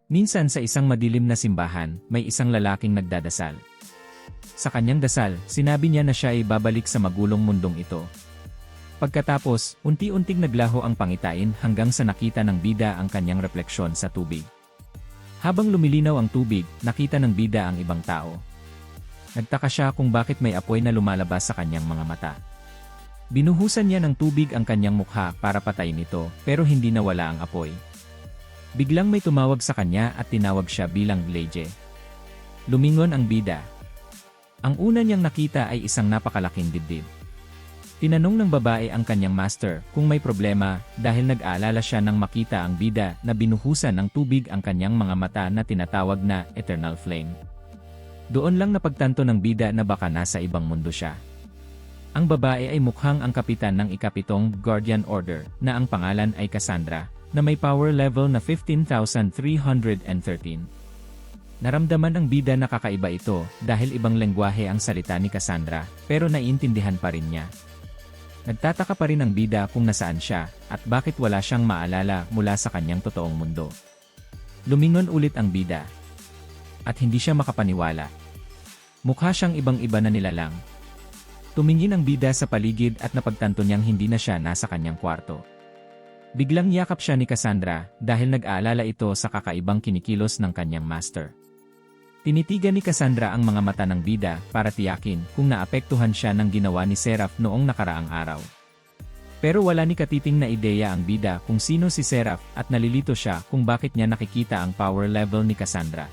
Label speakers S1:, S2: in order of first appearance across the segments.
S1: Minsan sa isang madilim na simbahan, may isang lalaking nagdadasal. Sa kanyang dasal, sinabi niya na siya ay babalik sa magulong mundong ito. Pagkatapos, unti-unting naglaho ang pangitain hanggang sa nakita ng bida ang kanyang refleksyon sa tubig. Habang lumilinaw ang tubig, nakita ng bida ang ibang tao. Nagtaka siya kung bakit may apoy na lumalabas sa kanyang mga mata. Binuhusan niya ng tubig ang kanyang mukha para patayin ito, pero hindi nawala ang apoy. Biglang may tumawag sa kanya at tinawag siya bilang Leje. Lumingon ang bida. Ang una niyang nakita ay isang napakalaking dibdib. Tinanong ng babae ang kanyang master kung may problema dahil nag-aalala siya nang makita ang bida na binuhusan ng tubig ang kanyang mga mata na tinatawag na Eternal Flame. Doon lang napagtanto ng bida na baka nasa ibang mundo siya. Ang babae ay mukhang ang kapitan ng ikapitong Guardian Order na ang pangalan ay Cassandra, na may power level na 15,313. Naramdaman ng bida na kakaiba ito dahil ibang lengguwahe ang salita ni Cassandra, pero naiintindihan pa rin niya. Nagtataka pa rin ang bida kung nasaan siya at bakit wala siyang maalala mula sa kanyang totoong mundo. Lumingon ulit ang bida. At hindi siya makapaniwala. Mukha siyang ibang-iba na nilalang. Tumingin ang bida sa paligid at napagtanto niyang hindi na siya nasa kanyang kwarto. Biglang yakap siya ni Cassandra dahil nag-aalala ito sa kakaibang kinikilos ng kanyang master. Tinitigan ni Cassandra ang mga mata ng bida para tiyakin kung naapektuhan siya ng ginawa ni Seraph noong nakaraang araw. Pero wala ni katiting na ideya ang bida kung sino si Seraph at nalilito siya kung bakit niya nakikita ang power level ni Cassandra.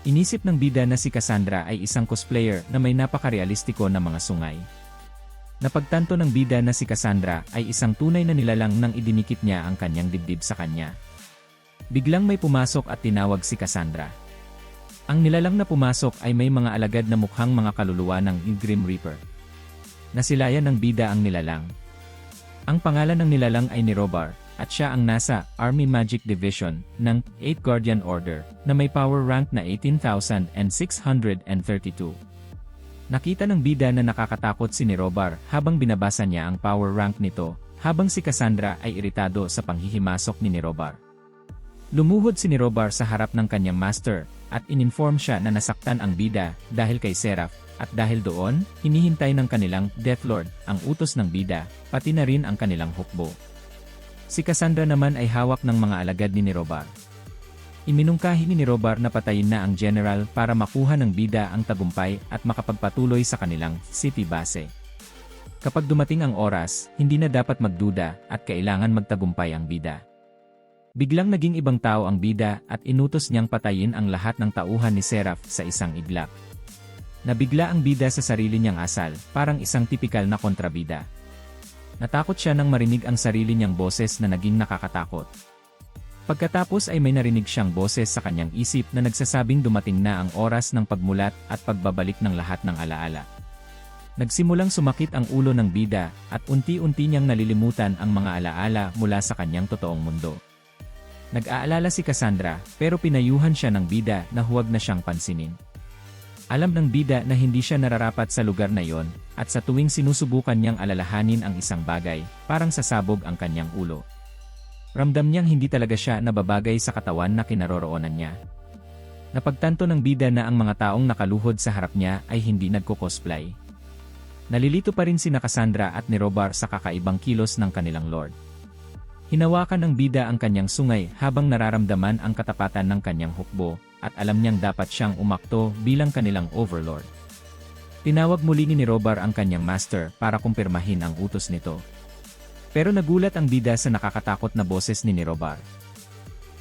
S1: Inisip ng bida na si Cassandra ay isang cosplayer na may napakarealistiko na mga sungay. Napagtanto ng bida na si Cassandra ay isang tunay na nilalang nang idinikit niya ang kanyang dibdib sa kanya. Biglang may pumasok at tinawag si Cassandra. Ang nilalang na pumasok ay may mga alagad na mukhang mga kaluluwa ng Grim Reaper. Nasilayan ng bida ang nilalang. Ang pangalan ng nilalang ay Nirobar, at siya ang nasa Army Magic Division ng 8th Guardian Order na may power rank na 18,632. Nakita ng bida na nakakatakot si Nirobar habang binabasa niya ang power rank nito, habang si Cassandra ay iritado sa panghihimasok ni Nirobar. Lumuhod si Nirobar sa harap ng kanyang master at ininform siya na nasaktan ang bida dahil kay Seraph, at dahil doon, hinihintay ng kanilang Death Lord ang utos ng bida, pati na rin ang kanilang hukbo. Si Cassandra naman ay hawak ng mga alagad ni Nirobar. Iminungkahi ni Nirobar na patayin na ang general para makuha ng bida ang tagumpay at makapagpatuloy sa kanilang city base. Kapag dumating ang oras, hindi na dapat magduda at kailangan magtagumpay ang bida. Biglang naging ibang tao ang bida at inutos niyang patayin ang lahat ng tauhan ni Seraph sa isang iglap. Nabigla ang bida sa sarili niyang asal, parang isang tipikal na kontrabida. Natakot siya nang marinig ang sarili niyang boses na naging nakakatakot. Pagkatapos ay may narinig siyang boses sa kanyang isip na nagsasabing dumating na ang oras ng pagmulat at pagbabalik ng lahat ng alaala. Nagsimulang sumakit ang ulo ng bida at unti-unti niyang nalilimutan ang mga alaala mula sa kanyang totoong mundo. Nag-aalala si Cassandra pero pinayuhan siya ng bida na huwag na siyang pansinin. Alam ng bida na hindi siya nararapat sa lugar na yon at sa tuwing sinusubukan niyang alalahanin ang isang bagay, parang sasabog ang kanyang ulo. Ramdam niyang hindi talaga siya nababagay sa katawan na kinaroroonan niya. Napagtanto ng bida na ang mga taong nakaluhod sa harap niya ay hindi nagko-cosplay. Nalilito pa rin sina Cassandra at Nirobar sa kakaibang kilos ng kanilang lord. Hinawakan ng bida ang kanyang sungay habang nararamdaman ang katapatan ng kanyang hukbo at alam niyang dapat siyang umakto bilang kanilang overlord. Tinawag muli ni Nirobar ang kanyang master para kumpirmahin ang utos nito. Pero nagulat ang bida sa nakakatakot na boses ni Nirobar.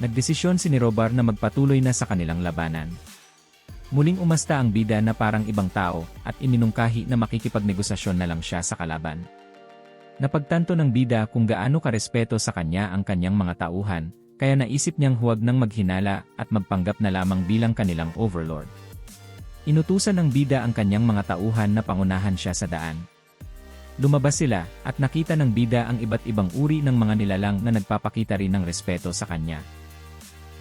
S1: Nagdesisyon si Nirobar na magpatuloy na sa kanilang labanan. Muling umasta ang bida na parang ibang tao at iminungkahi na makikipagnegosasyon na lang siya sa kalaban. Napagtanto ng bida kung gaano karespeto sa kanya ang kanyang mga tauhan, kaya naisip niyang huwag nang maghinala at magpanggap na lamang bilang kanilang overlord. Inutusan ng bida ang kanyang mga tauhan na pangunahan siya sa daan. Lumabas sila at nakita ng bida ang iba't ibang uri ng mga nilalang na nagpapakita rin ng respeto sa kanya.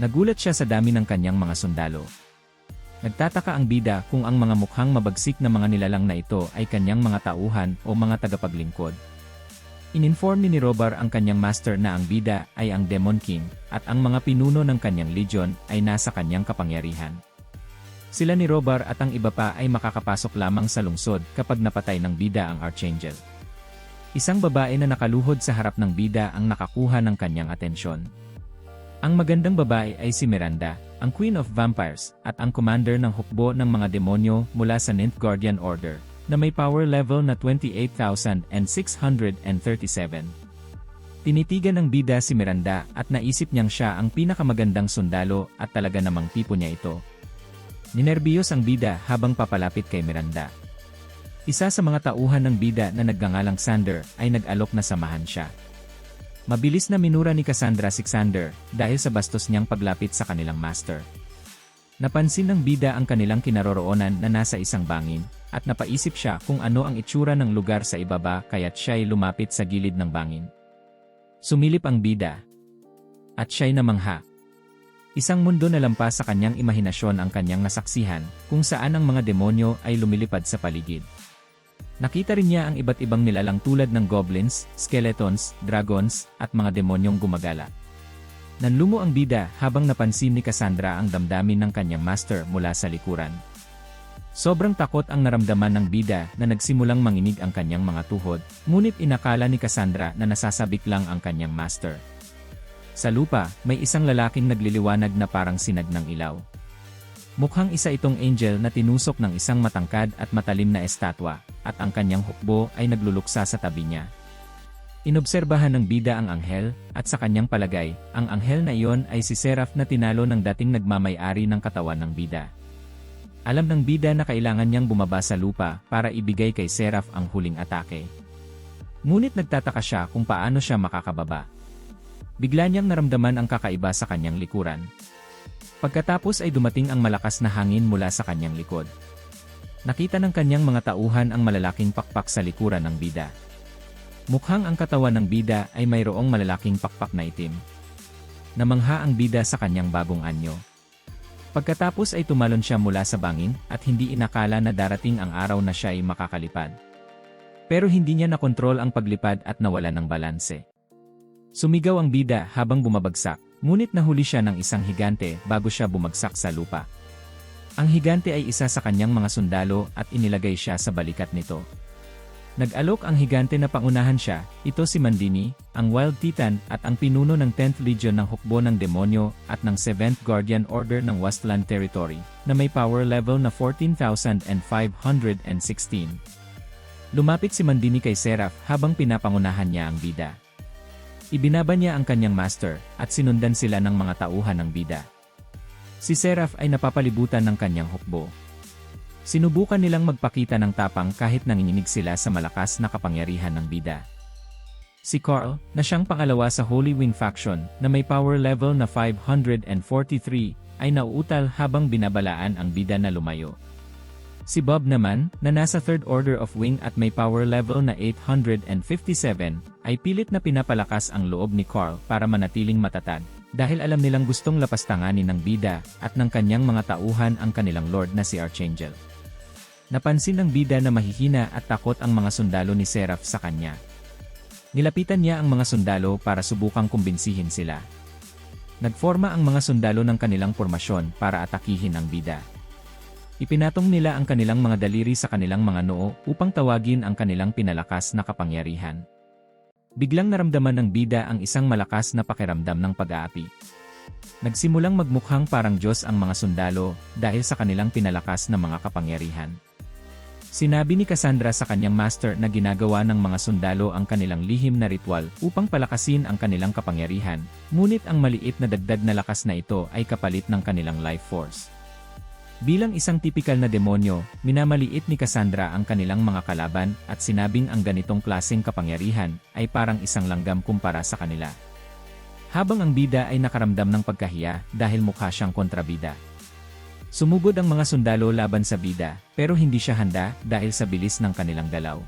S1: Nagulat siya sa dami ng kanyang mga sundalo. Nagtataka ang bida kung ang mga mukhang mabagsik na mga nilalang na ito ay kanyang mga tauhan o mga tagapaglingkod. Ininform ni Robar ang kanyang master na ang bida ay ang Demon King, at ang mga pinuno ng kanyang legion ay nasa kanyang kapangyarihan. Sila ni Robar at ang iba pa ay makakapasok lamang sa lungsod kapag napatay ng bida ang Archangel. Isang babae na nakaluhod sa harap ng bida ang nakakuha ng kanyang atensyon. Ang magandang babae ay si Miranda, ang Queen of Vampires, at ang commander ng hukbo ng mga demonyo mula sa Ninth Guardian Order, na may power level na 28,637. Tinitigan ng bida si Miranda at naisip niyang siya ang pinakamagandang sundalo at talaga namang tipo niya ito. Ninerbiyos ang bida habang papalapit kay Miranda. Isa sa mga tauhan ng bida na nagngangalang Xander ay nag-alok na samahan siya. Mabilis na minura ni Cassandra si Xander dahil sa bastos niyang paglapit sa kanilang master. Napansin ng bida ang kanilang kinaroroonan na nasa isang bangin, at napaisip siya kung ano ang itsura ng lugar sa ibaba kaya't siya'y lumapit sa gilid ng bangin. Sumilip ang bida. At siya'y namangha. Isang mundo na lampas sa kanyang imahinasyon ang kanyang nasaksihan, kung saan ang mga demonyo ay lumilipad sa paligid. Nakita rin niya ang iba't ibang nilalang tulad ng goblins, skeletons, dragons, at mga demonyong gumagala. Nanlumo ang bida habang napansin ni Cassandra ang damdamin ng kanyang master mula sa likuran. Sobrang takot ang naramdaman ng bida na nagsimulang manginig ang kanyang mga tuhod, ngunit inakala ni Cassandra na nasasabik lang ang kanyang master. Sa lupa, may isang lalaking nagliliwanag na parang sinag ng ilaw. Mukhang isa itong angel na tinusok ng isang matangkad at matalim na estatwa, at ang kanyang hukbo ay nagluluksa sa tabi niya. Inobserbahan ng bida ang anghel, at sa kanyang palagay, ang anghel na iyon ay si Seraph na tinalo ng dating nagmamay-ari ng katawan ng bida. Alam ng bida na kailangan niyang bumaba sa lupa para ibigay kay Seraph ang huling atake. Ngunit nagtataka siya kung paano siya makakababa. Bigla niyang naramdaman ang kakaiba sa kanyang likuran. Pagkatapos ay dumating ang malakas na hangin mula sa kanyang likod. Nakita ng kanyang mga tauhan ang malalaking pakpak sa likuran ng bida. Mukhang ang katawan ng bida ay mayroong malalaking pakpak na itim. Namangha ang bida sa kanyang bagong anyo. Pagkatapos ay tumalon siya mula sa bangin at hindi inakala na darating ang araw na siya ay makakalipad. Pero hindi niya nakontrol ang paglipad at nawala ng balanse. Sumigaw ang bida habang bumabagsak. Ngunit nahuli siya ng isang higante bago siya bumagsak sa lupa. Ang higante ay isa sa kanyang mga sundalo at inilagay siya sa balikat nito. Nag-alok ang higante na pangunahan siya, ito si Mandini, ang Wild Titan at ang pinuno ng 10th Legion ng hukbo ng demonyo at ng 7th Guardian Order ng Wasteland Territory, na may power level na 14,516. Lumapit si Mandini kay Seraph habang pinapangunahan niya ang bida. Ibinaba niya ang kanyang master, at sinundan sila ng mga tauhan ng bida. Si Seraph ay napapalibutan ng kanyang hukbo. Sinubukan nilang magpakita ng tapang kahit nanginginig sila sa malakas na kapangyarihan ng bida. Si Carl, na siyang pangalawa sa Holy Wing faction, na may power level na 543, ay nauutal habang binabalaan ang bida na lumayo. Si Bob naman, na nasa 3rd Order of Wing at may power level na 857, ay pilit na pinapalakas ang loob ni Carl para manatiling matatag, dahil alam nilang gustong lapastanganin ng bida at ng kanyang mga tauhan ang kanilang lord na si Archangel. Napansin ng bida na mahihina at takot ang mga sundalo ni Seraph sa kanya. Nilapitan niya ang mga sundalo para subukang kumbinsihin sila. Nagforma ang mga sundalo ng kanilang pormasyon para atakihin ang bida. Ipinatong nila ang kanilang mga daliri sa kanilang mga noo upang tawagin ang kanilang pinalakas na kapangyarihan. Biglang naramdaman ng bida ang isang malakas na pakiramdam ng pag-aapi. Nagsimulang magmukhang parang Diyos ang mga sundalo dahil sa kanilang pinalakas na mga kapangyarihan. Sinabi ni Cassandra sa kanyang master na ginagawa ng mga sundalo ang kanilang lihim na ritual upang palakasin ang kanilang kapangyarihan, ngunit ang maliit na dagdag na lakas na ito ay kapalit ng kanilang life force. Bilang isang tipikal na demonyo, minamaliit ni Cassandra ang kanilang mga kalaban at sinabing ang ganitong klaseng kapangyarihan ay parang isang langgam kumpara sa kanila. Habang ang bida ay nakaramdam ng pagkahiya dahil mukha siyang kontrabida. Sumugod ang mga sundalo laban sa bida, pero hindi siya handa dahil sa bilis ng kanilang galaw.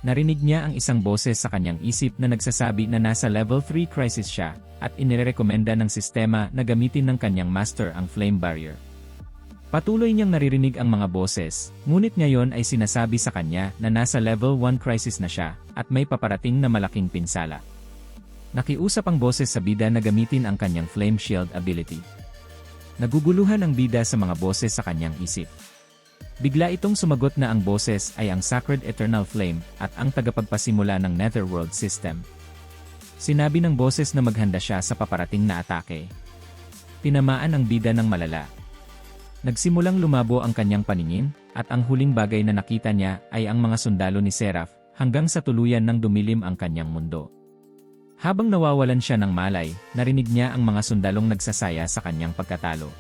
S1: Narinig niya ang isang boses sa kanyang isip na nagsasabi na nasa level 3 crisis siya at inirekomenda ng sistema na gamitin ng kanyang master ang flame barrier. Patuloy niyang naririnig ang mga boses, ngunit ngayon ay sinasabi sa kanya na nasa level 1 crisis na siya, at may paparating na malaking pinsala. Nakiusap ang boses sa bida na gamitin ang kanyang Flame Shield ability. Naguguluhan ang bida sa mga boses sa kanyang isip. Bigla itong sumagot na ang boses ay ang Sacred Eternal Flame at ang tagapagpasimula ng Netherworld System. Sinabi ng boses na maghanda siya sa paparating na atake. Tinamaan ang bida ng malala. Nagsimulang lumabo ang kanyang paningin, at ang huling bagay na nakita niya ay ang mga sundalo ni Seraph, hanggang sa tuluyan ng dumilim ang kanyang mundo. Habang nawawalan siya ng malay, narinig niya ang mga sundalong nagsasaya sa kanyang pagkatalo.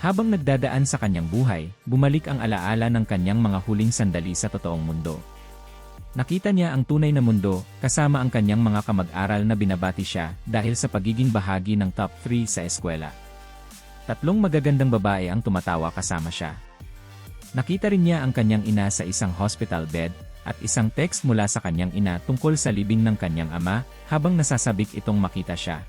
S1: Habang nagdadaan sa kanyang buhay, bumalik ang alaala ng kanyang mga huling sandali sa totoong mundo. Nakita niya ang tunay na mundo, kasama ang kanyang mga kamag-aral na binabati siya dahil sa pagiging bahagi ng top 3 sa eskwela. 3 magagandang babae ang tumatawa kasama siya. Nakita rin niya ang kanyang ina sa isang hospital bed, at isang text mula sa kanyang ina tungkol sa libing ng kanyang ama, habang nasasabik itong makita siya.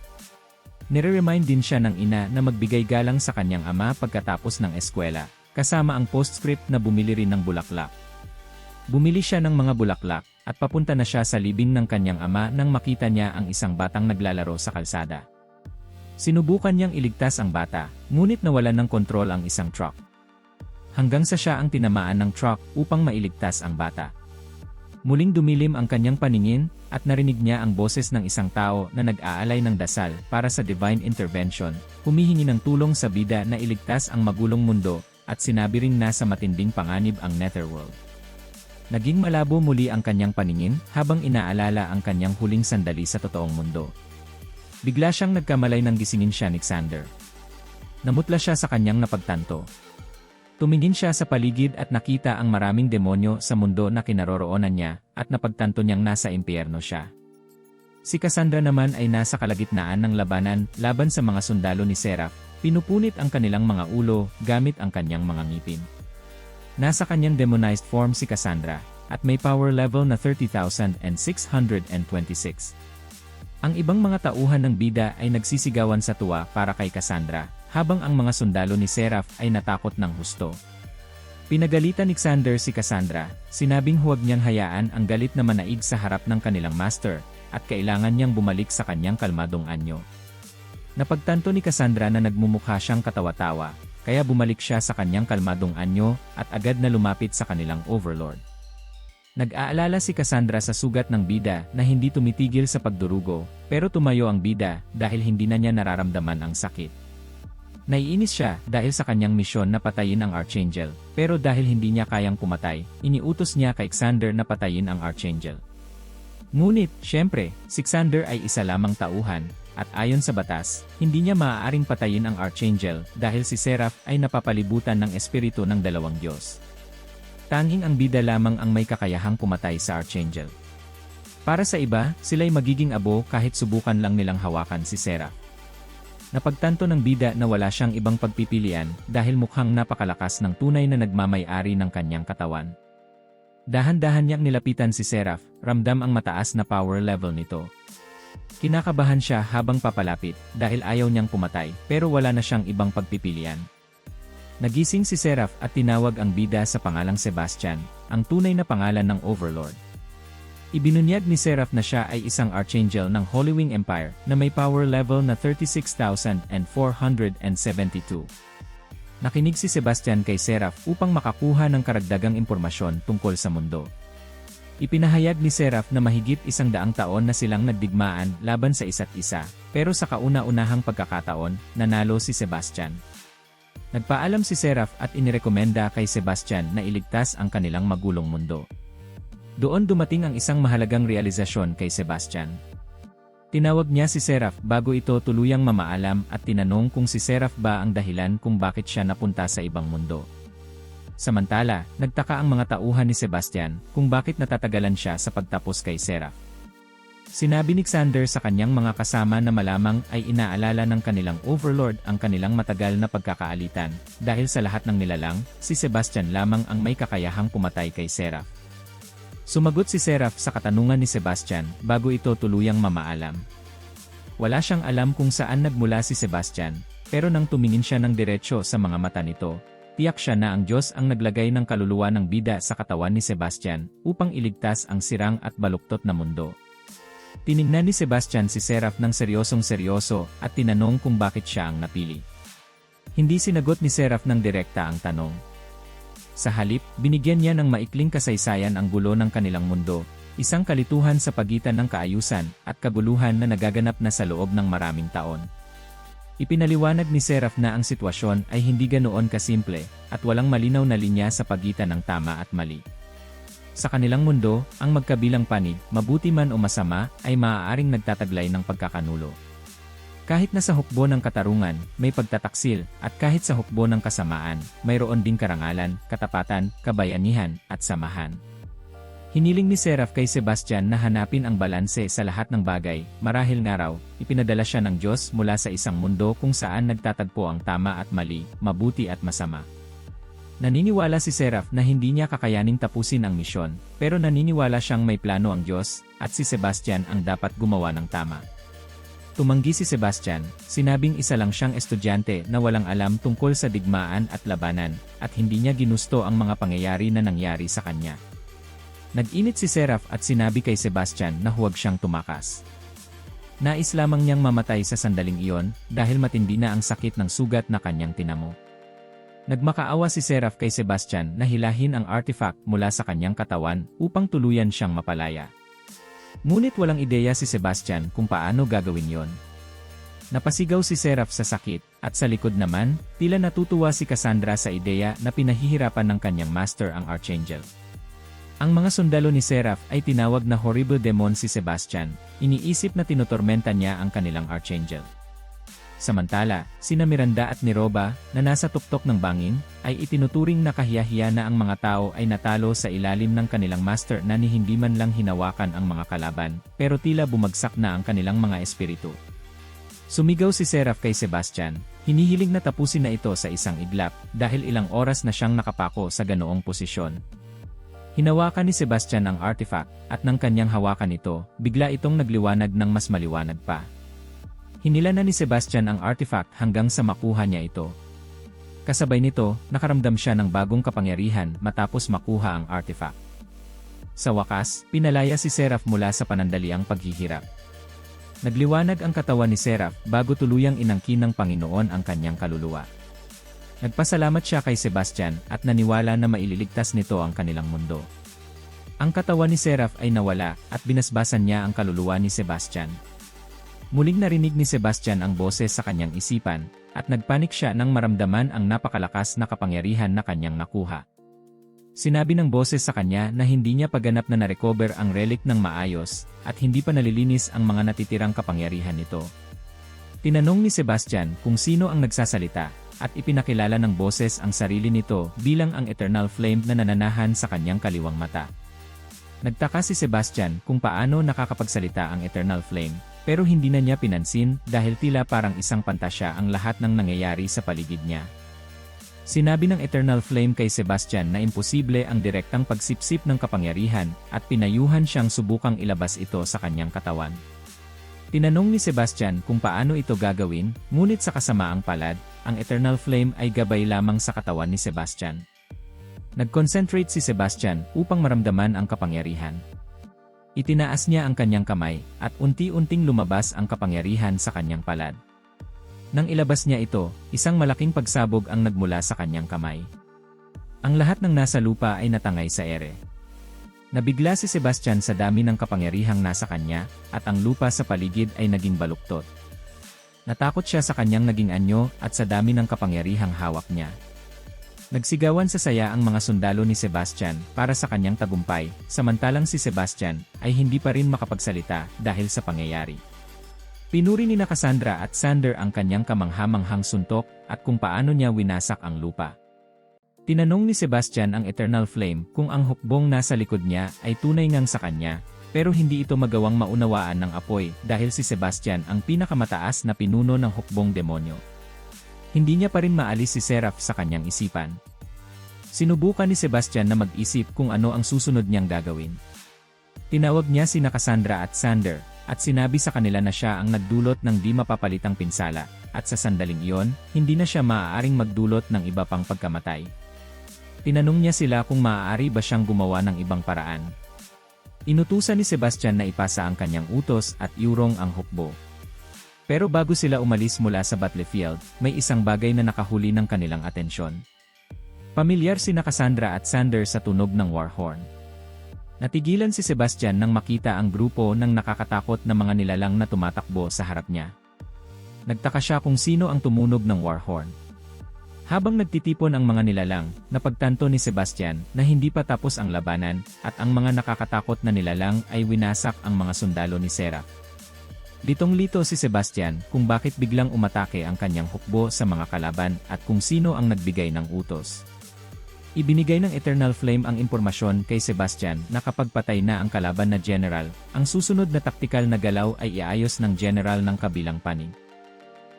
S1: Nire-remind din siya ng ina na magbigay galang sa kanyang ama pagkatapos ng eskwela, kasama ang postscript na bumili rin ng bulaklak. Bumili siya ng mga bulaklak, at papunta na siya sa libing ng kanyang ama nang makita niya ang isang batang naglalaro sa kalsada. Sinubukan niyang iligtas ang bata, ngunit nawalan ng kontrol ang isang truck. Hanggang sa siya ang tinamaan ng truck upang mailigtas ang bata. Muling dumilim ang kanyang paningin, at narinig niya ang boses ng isang tao na nag-aalay ng dasal para sa divine intervention, humihingi ng tulong sa bida na iligtas ang magulong mundo, at sinabi ring nasa matinding panganib ang Netherworld. Naging malabo muli ang kanyang paningin habang inaalala ang kanyang huling sandali sa totoong mundo. Bigla siyang nagkamalay nang gisingin siya ni Xander. Namutla siya sa kanyang napagtanto. Tumingin siya sa paligid at nakita ang maraming demonyo sa mundo na kinaroroonan niya, at napagtanto niyang nasa impyerno siya. Si Cassandra naman ay nasa kalagitnaan ng labanan laban sa mga sundalo ni Seraph, pinupunit ang kanilang mga ulo gamit ang kanyang mga ngipin. Nasa kanyang demonized form si Cassandra, at may power level na 30,626. Ang ibang mga tauhan ng bida ay nagsisigawan sa tuwa para kay Cassandra, habang ang mga sundalo ni Seraph ay natakot ng husto. Pinagalitan ni Xander si Cassandra, sinabing huwag niyang hayaan ang galit na manaig sa harap ng kanilang master, at kailangan niyang bumalik sa kanyang kalmadong anyo. Napagtanto ni Cassandra na nagmumukha siyang katawa-tawa, kaya bumalik siya sa kanyang kalmadong anyo, at agad na lumapit sa kanilang overlord. Nag-aalala si Cassandra sa sugat ng bida na hindi tumitigil sa pagdurugo, pero tumayo ang bida dahil hindi na niya nararamdaman ang sakit. Naiinis siya dahil sa kanyang misyon na patayin ang Archangel, pero dahil hindi niya kayang pumatay, iniutos niya kay Xander na patayin ang Archangel. Ngunit, syempre, si Xander ay isa lamang tauhan, at ayon sa batas, hindi niya maaaring patayin ang Archangel dahil si Seraph ay napapalibutan ng espiritu ng dalawang Diyos. Tanging ang bida lamang ang may kakayahang pumatay sa Archangel. Para sa iba, sila'y magiging abo kahit subukan lang nilang hawakan si Seraph. Napagtanto ng bida na wala siyang ibang pagpipilian dahil mukhang napakalakas ng tunay na nagmamay-ari ng kanyang katawan. Dahan-dahan niyang nilapitan si Seraph, ramdam ang mataas na power level nito. Kinakabahan siya habang papalapit dahil ayaw niyang pumatay, pero wala na siyang ibang pagpipilian. Nagising si Seraph at tinawag ang bida sa pangalang Sebastian, ang tunay na pangalan ng Overlord. Ibinunyag ni Seraph na siya ay isang Archangel ng Holy Wing Empire na may power level na 36,472. Nakinig si Sebastian kay Seraph upang makakuha ng karagdagang impormasyon tungkol sa mundo. Ipinahayag ni Seraph na mahigit 100 taon na silang nagdigmaan laban sa isa't isa, pero sa kauna-unahang pagkakataon, nanalo si Sebastian. Nagpaalam si Seraph at inirekomenda kay Sebastian na iligtas ang kanilang magulong mundo. Doon dumating ang isang mahalagang realisasyon kay Sebastian. Tinawag niya si Seraph bago ito tuluyang mamaalam at tinanong kung si Seraph ba ang dahilan kung bakit siya napunta sa ibang mundo. Samantala, nagtaka ang mga tauhan ni Sebastian kung bakit natatagalan siya sa pagtapos kay Seraph. Sinabi ni Xander sa kanyang mga kasama na malamang ay inaalala ng kanilang overlord ang kanilang matagal na pagkakaalitan, dahil sa lahat ng nilalang, si Sebastian lamang ang may kakayahang pumatay kay Seraph. Sumagot si Seraph sa katanungan ni Sebastian bago ito tuluyang mamaalam. Wala siyang alam kung saan nagmula si Sebastian, pero nang tumingin siya ng diretsyo sa mga mata nito, tiyak siya na ang Diyos ang naglagay ng kaluluwa ng bida sa katawan ni Sebastian upang iligtas ang sirang at baluktot na mundo. Tinignan ni Sebastian si Seraph ng seryosong-seryoso at tinanong kung bakit siya ang napili. Hindi sinagot ni Seraph ng direkta ang tanong. Sa halip, binigyan niya ng maikling kasaysayan ang gulo ng kanilang mundo, isang kalituhan sa pagitan ng kaayusan at kaguluhan na nagaganap na sa loob ng maraming taon. Ipinaliwanag ni Seraph na ang sitwasyon ay hindi ganoon kasimple at walang malinaw na linya sa pagitan ng tama at mali. Sa kanilang mundo, ang magkabilang panig, mabuti man o masama, ay maaaring nagtataglay ng pagkakanulo. Kahit na sa hukbo ng katarungan, may pagtataksil, at kahit sa hukbo ng kasamaan, mayroon ding karangalan, katapatan, kabayanihan, at samahan. Hiniling ni Seraph kay Sebastian na hanapin ang balanse sa lahat ng bagay, marahil nga raw, ipinadala siya ng Diyos mula sa isang mundo kung saan nagtatagpo ang tama at mali, mabuti at masama. Naniniwala si Seraph na hindi niya kakayaning tapusin ang misyon, pero naniniwala siyang may plano ang Diyos, at si Sebastian ang dapat gumawa ng tama. Tumanggi si Sebastian, sinabing isa lang siyang estudyante na walang alam tungkol sa digmaan at labanan, at hindi niya ginusto ang mga pangyayari na nangyari sa kanya. Nag-init si Seraph at sinabi kay Sebastian na huwag siyang tumakas. Nais lamang niyang mamatay sa sandaling iyon dahil matindi na ang sakit ng sugat na kanyang tinamo. Nagmakaawa si Seraph kay Sebastian na hilahin ang artifact mula sa kanyang katawan upang tuluyan siyang mapalaya. Ngunit walang ideya si Sebastian kung paano gagawin yon. Napasigaw si Seraph sa sakit, at sa likod naman, tila natutuwa si Cassandra sa ideya na pinahihirapan ng kanyang master ang Archangel. Ang mga sundalo ni Seraph ay tinawag na horrible demon si Sebastian, iniisip na tinotormenta niya ang kanilang Archangel. Samantala, sina Miranda at Niroba, na nasa tuktok ng bangin, ay itinuturing na kahiyahiya na ang mga tao ay natalo sa ilalim ng kanilang master na ni hindi man lang hinawakan ang mga kalaban, pero tila bumagsak na ang kanilang mga espiritu. Sumigaw si Seraph kay Sebastian, hinihiling na tapusin na ito sa isang iglap, dahil ilang oras na siyang nakapako sa ganoong posisyon. Hinawakan ni Sebastian ang artifact, at nang kanyang hawakan ito, bigla itong nagliwanag ng mas maliwanag pa. Hinila na ni Sebastian ang artifact hanggang sa makuha niya ito. Kasabay nito, nakaramdam siya ng bagong kapangyarihan matapos makuha ang artifact. Sa wakas, pinalaya si Seraph mula sa panandaliang paghihirap. Nagliwanag ang katawan ni Seraph bago tuluyang inangkin ng Panginoon ang kanyang kaluluwa. Nagpasalamat siya kay Sebastian at naniwala na maililigtas nito ang kanilang mundo. Ang katawan ni Seraph ay nawala at binasbasan niya ang kaluluwa ni Sebastian. Muling narinig ni Sebastian ang boses sa kanyang isipan, at nagpanik siya nang maramdaman ang napakalakas na kapangyarihan na kanyang nakuha. Sinabi ng boses sa kanya na hindi niya paganap na narecover ang relic ng maayos, at hindi pa nalilinis ang mga natitirang kapangyarihan nito. Tinanong ni Sebastian kung sino ang nagsasalita, at ipinakilala ng boses ang sarili nito bilang ang Eternal Flame na nananahan sa kanyang kaliwang mata. Nagtaka si Sebastian kung paano nakakapagsalita ang Eternal Flame, pero hindi na niya pinansin dahil tila parang isang pantasya ang lahat ng nangyayari sa paligid niya. Sinabi ng Eternal Flame kay Sebastian na imposible ang direktang pagsipsip ng kapangyarihan at pinayuhan siyang subukang ilabas ito sa kanyang katawan. Tinanong ni Sebastian kung paano ito gagawin, ngunit sa kasamaang palad, ang Eternal Flame ay gabay lamang sa katawan ni Sebastian. Nag-concentrate si Sebastian upang maramdaman ang kapangyarihan. Itinaas niya ang kanyang kamay, at unti-unting lumabas ang kapangyarihan sa kanyang palad. Nang ilabas niya ito, isang malaking pagsabog ang nagmula sa kanyang kamay. Ang lahat ng nasa lupa ay natangay sa ere. Nabigla si Sebastian sa dami ng kapangyarihang nasa kanya, at ang lupa sa paligid ay naging baluktot. Natakot siya sa kanyang naging anyo at sa dami ng kapangyarihang hawak niya. Nagsigawan sa saya ang mga sundalo ni Sebastian para sa kanyang tagumpay, samantalang si Sebastian ay hindi pa rin makapagsalita dahil sa pangyayari. Pinuri ni Cassandra at Sander ang kanyang kamanghamanghang suntok at kung paano niya winasak ang lupa. Tinanong ni Sebastian ang Eternal Flame kung ang hukbong nasa likod niya ay tunay ngang sa kanya, pero hindi ito magawang maunawaan ng apoy dahil si Sebastian ang pinakamataas na pinuno ng hukbong demonyo. Hindi niya pa rin maalis si Seraph sa kanyang isipan. Sinubukan ni Sebastian na mag-isip kung ano ang susunod niyang gagawin. Tinawag niya sina Cassandra at Sander, at sinabi sa kanila na siya ang nagdulot ng di mapapalitang pinsala, at sa sandaling iyon, hindi na siya maaaring magdulot ng iba pang pagkamatay. Tinanong niya sila kung maaari ba siyang gumawa ng ibang paraan. Inutusan ni Sebastian na ipasa ang kanyang utos at iurong ang hukbo. Pero bago sila umalis mula sa battlefield, may isang bagay na nakahuli ng kanilang atensyon. Pamilyar sina Cassandra at Sander sa tunog ng war horn. Natigilan si Sebastian nang makita ang grupo ng nakakatakot na mga nilalang na tumatakbo sa harap niya. Nagtaka siya kung sino ang tumunog ng war horn. Habang nagtitipon ang mga nilalang, napagtanto ni Sebastian na hindi pa tapos ang labanan at ang mga nakakatakot na nilalang ay winasak ang mga sundalo ni Seraph. Litong-lito si Sebastian kung bakit biglang umatake ang kanyang hukbo sa mga kalaban at kung sino ang nagbigay ng utos. Ibinigay ng Eternal Flame ang impormasyon kay Sebastian na kapag patay na ang kalaban na general, ang susunod na taktikal na galaw ay iayos ng general ng kabilang panig.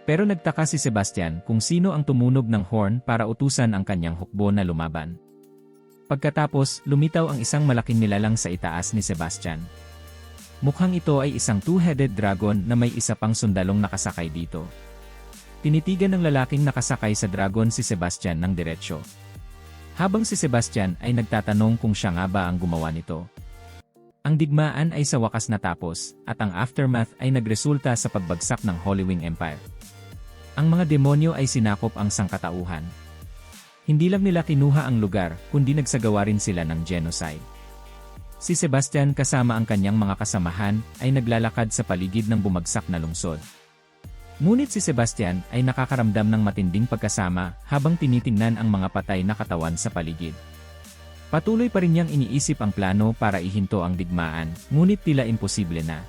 S1: Pero nagtaka si Sebastian kung sino ang tumunog ng horn para utusan ang kanyang hukbo na lumaban. Pagkatapos, lumitaw ang isang malaking nilalang sa itaas ni Sebastian. Mukhang ito ay isang two-headed dragon na may isa pang sundalong nakasakay dito. Tinitigan ng lalaking nakasakay sa dragon si Sebastian ng diretsyo. Habang si Sebastian ay nagtatanong kung siya nga ba ang gumawa nito. Ang digmaan ay sa wakas natapos, at ang aftermath ay nagresulta sa pagbagsak ng Holy Wing Empire. Ang mga demonyo ay sinakop ang sangkatauhan. Hindi lang nila kinuha ang lugar, kundi nagsagawa rin sila ng genocide. Si Sebastian kasama ang kanyang mga kasamahan ay naglalakad sa paligid ng bumagsak na lungsod. Ngunit si Sebastian ay nakakaramdam ng matinding pagkasama habang tinitingnan ang mga patay na katawan sa paligid. Patuloy pa rin niyang iniisip ang plano para ihinto ang digmaan, ngunit tila imposible na.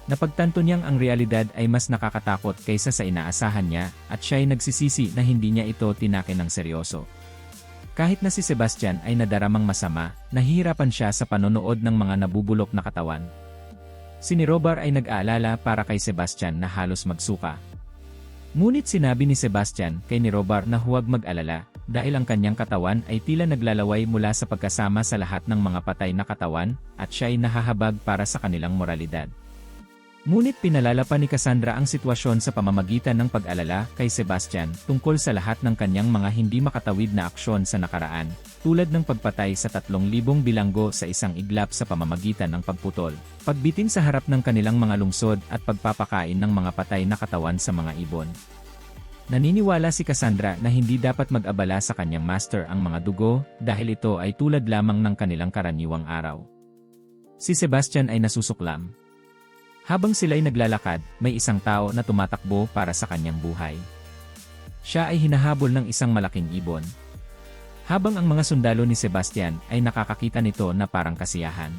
S1: Napagtanto niyang ang realidad ay mas nakakatakot kaysa sa inaasahan niya at siya ay nagsisisi na hindi niya ito tinakin ng seryoso. Kahit na si Sebastian ay nadaramang masama, nahihirapan siya sa panonood ng mga nabubulok na katawan. Si Nirobar ay nag-aalala para kay Sebastian na halos magsuka. Ngunit sinabi ni Sebastian kay Nirobar na huwag mag-alala dahil ang kanyang katawan ay tila naglalaway mula sa pagkasama sa lahat ng mga patay na katawan at siya ay nahahabag para sa kanilang moralidad. Ngunit pinalala pa ni Cassandra ang sitwasyon sa pamamagitan ng pag-alala kay Sebastian tungkol sa lahat ng kanyang mga hindi makatawid na aksyon sa nakaraan, tulad ng pagpatay sa 3,000 bilanggo sa isang iglap sa pamamagitan ng pagputol, pagbitin sa harap ng kanilang mga lungsod at pagpapakain ng mga patay na katawan sa mga ibon. Naniniwala si Cassandra na hindi dapat mag-abala sa kanyang master ang mga dugo dahil ito ay tulad lamang ng kanilang karaniwang araw. Si Sebastian ay nasusuklam. Habang sila'y naglalakad, may isang tao na tumatakbo para sa kanyang buhay. Siya ay hinahabol ng isang malaking ibon. Habang ang mga sundalo ni Sebastian ay nakakakita nito na parang kasiyahan.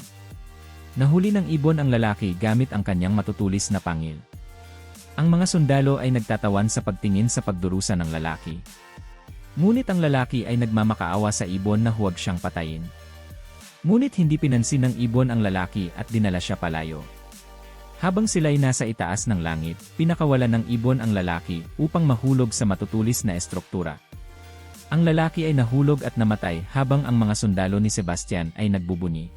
S1: Nahuli ng ibon ang lalaki gamit ang kanyang matutulis na pangil. Ang mga sundalo ay nagtatawan sa pagtingin sa pagdurusa ng lalaki. Ngunit ang lalaki ay nagmamakaawa sa ibon na huwag siyang patayin. Ngunit hindi pinansin ng ibon ang lalaki at dinala siya palayo. Habang sila'y nasa itaas ng langit, pinakawalan ng ibon ang lalaki upang mahulog sa matutulis na estruktura. Ang lalaki ay nahulog at namatay habang ang mga sundalo ni Sebastian ay nagbubunyi.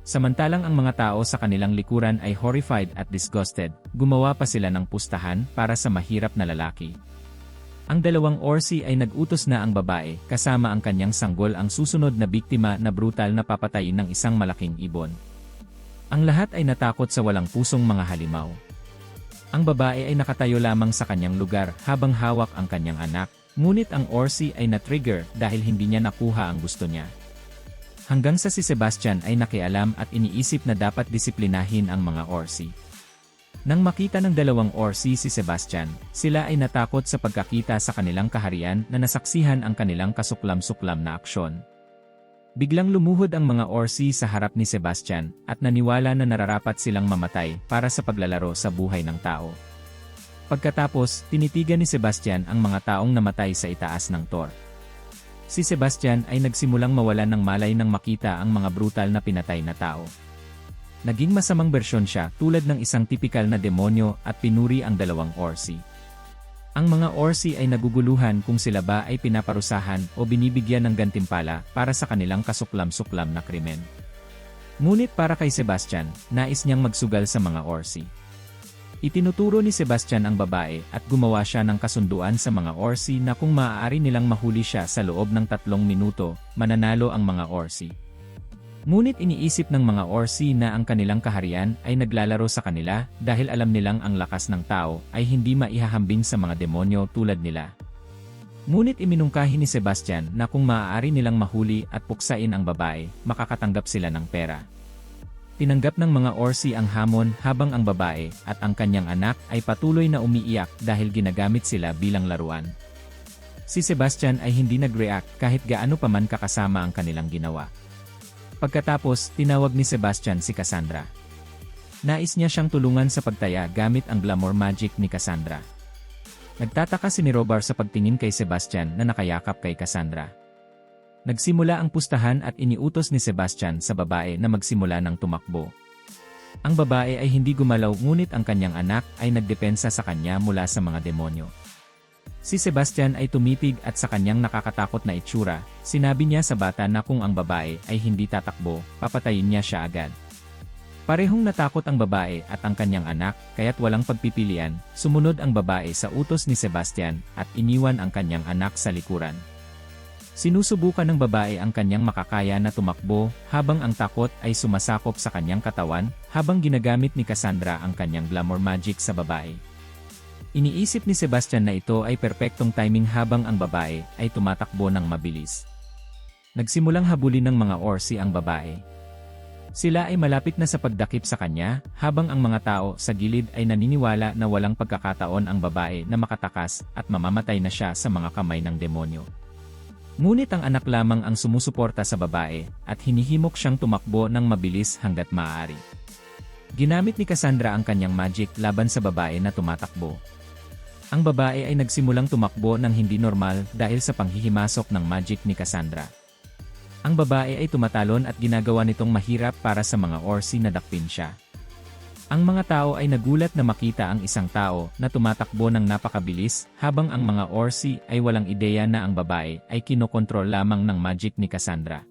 S1: Samantalang ang mga tao sa kanilang likuran ay horrified at disgusted, gumawa pa sila ng pustahan para sa mahirap na lalaki. Ang dalawang orsi ay nag-utos na ang babae kasama ang kanyang sanggol ang susunod na biktima na brutal na papatayin ng isang malaking ibon. Ang lahat ay natakot sa walang pusong mga halimaw. Ang babae ay nakatayo lamang sa kanyang lugar habang hawak ang kanyang anak, ngunit ang orsi ay na-trigger dahil hindi niya nakuha ang gusto niya. Hanggang sa si Sebastian ay nakialam at iniisip na dapat disiplinahin ang mga orsi. Nang makita ng dalawang orsi si Sebastian, sila ay natakot sa pagkakita sa kanilang kaharian na nasaksihan ang kanilang kasuklam-suklam na aksyon. Biglang lumuhod ang mga orsi sa harap ni Sebastian at naniwala na nararapat silang mamatay para sa paglalaro sa buhay ng tao. Pagkatapos, tinitigan ni Sebastian ang mga taong namatay sa itaas ng tor. Si Sebastian ay nagsimulang mawalan ng malay nang makita ang mga brutal na pinatay na tao. Naging masamang bersyon siya tulad ng isang tipikal na demonyo at pinuri ang dalawang orsi. Ang mga orsi ay naguguluhan kung sila ba ay pinaparusahan o binibigyan ng gantimpala para sa kanilang kasuklam-suklam na krimen. Ngunit para kay Sebastian, nais niyang magsugal sa mga Orsi. Itinuturo ni Sebastian ang babae at gumawa siya ng kasunduan sa mga Orsi na kung maaari nilang mahuli siya sa loob ng 3 minuto, mananalo ang mga Orsi. Ngunit iniisip ng mga Orsi na ang kanilang kaharian ay naglalaro sa kanila dahil alam nilang ang lakas ng tao ay hindi maihahambing sa mga demonyo tulad nila. Ngunit iminungkahi ni Sebastian na kung maaari nilang mahuli at puksain ang babae, makakatanggap sila ng pera. Tinanggap ng mga Orsi ang hamon habang ang babae at ang kanyang anak ay patuloy na umiiyak dahil ginagamit sila bilang laruan. Si Sebastian ay hindi nag-react kahit gaano pa man kakasama ang kanilang ginawa. Pagkatapos, tinawag ni Sebastian si Cassandra. Nais niya siyang tulungan sa pagtaya gamit ang glamour magic ni Cassandra. Nagtataka si Robar sa pagtingin kay Sebastian na nakayakap kay Cassandra. Nagsimula ang pustahan at iniutos ni Sebastian sa babae na magsimula ng tumakbo. Ang babae ay hindi gumalaw ngunit ang kanyang anak ay nagdepensa sa kanya mula sa mga demonyo. Si Sebastian ay tumitig at sa kanyang nakakatakot na itsura, sinabi niya sa bata na kung ang babae ay hindi tatakbo, papatayin niya siya agad. Parehong natakot ang babae at ang kanyang anak, kaya't walang pagpipilian, sumunod ang babae sa utos ni Sebastian at iniwan ang kanyang anak sa likuran. Sinusubukan ng babae ang kanyang makakaya na tumakbo habang ang takot ay sumasakop sa kanyang katawan habang ginagamit ni Cassandra ang kanyang glamour magic sa babae. Iniisip ni Sebastian na ito ay perpektong timing habang ang babae ay tumatakbo ng mabilis. Nagsimulang habulin ng mga Orsi ang babae. Sila ay malapit na sa pagdakip sa kanya habang ang mga tao sa gilid ay naniniwala na walang pagkakataon ang babae na makatakas at mamamatay na siya sa mga kamay ng demonyo. Ngunit ang anak lamang ang sumusuporta sa babae at hinihimok siyang tumakbo ng mabilis hanggat maaari. Ginamit ni Cassandra ang kanyang magic laban sa babae na tumatakbo. Ang babae ay nagsimulang tumakbo ng hindi normal dahil sa panghihimasok ng magic ni Cassandra. Ang babae ay tumatalon at ginagawa nitong mahirap para sa mga Orsi na dakpin siya. Ang mga tao ay nagulat na makita ang isang tao na tumatakbo ng napakabilis habang ang mga Orsi ay walang ideya na ang babae ay kinokontrol lamang ng magic ni Cassandra.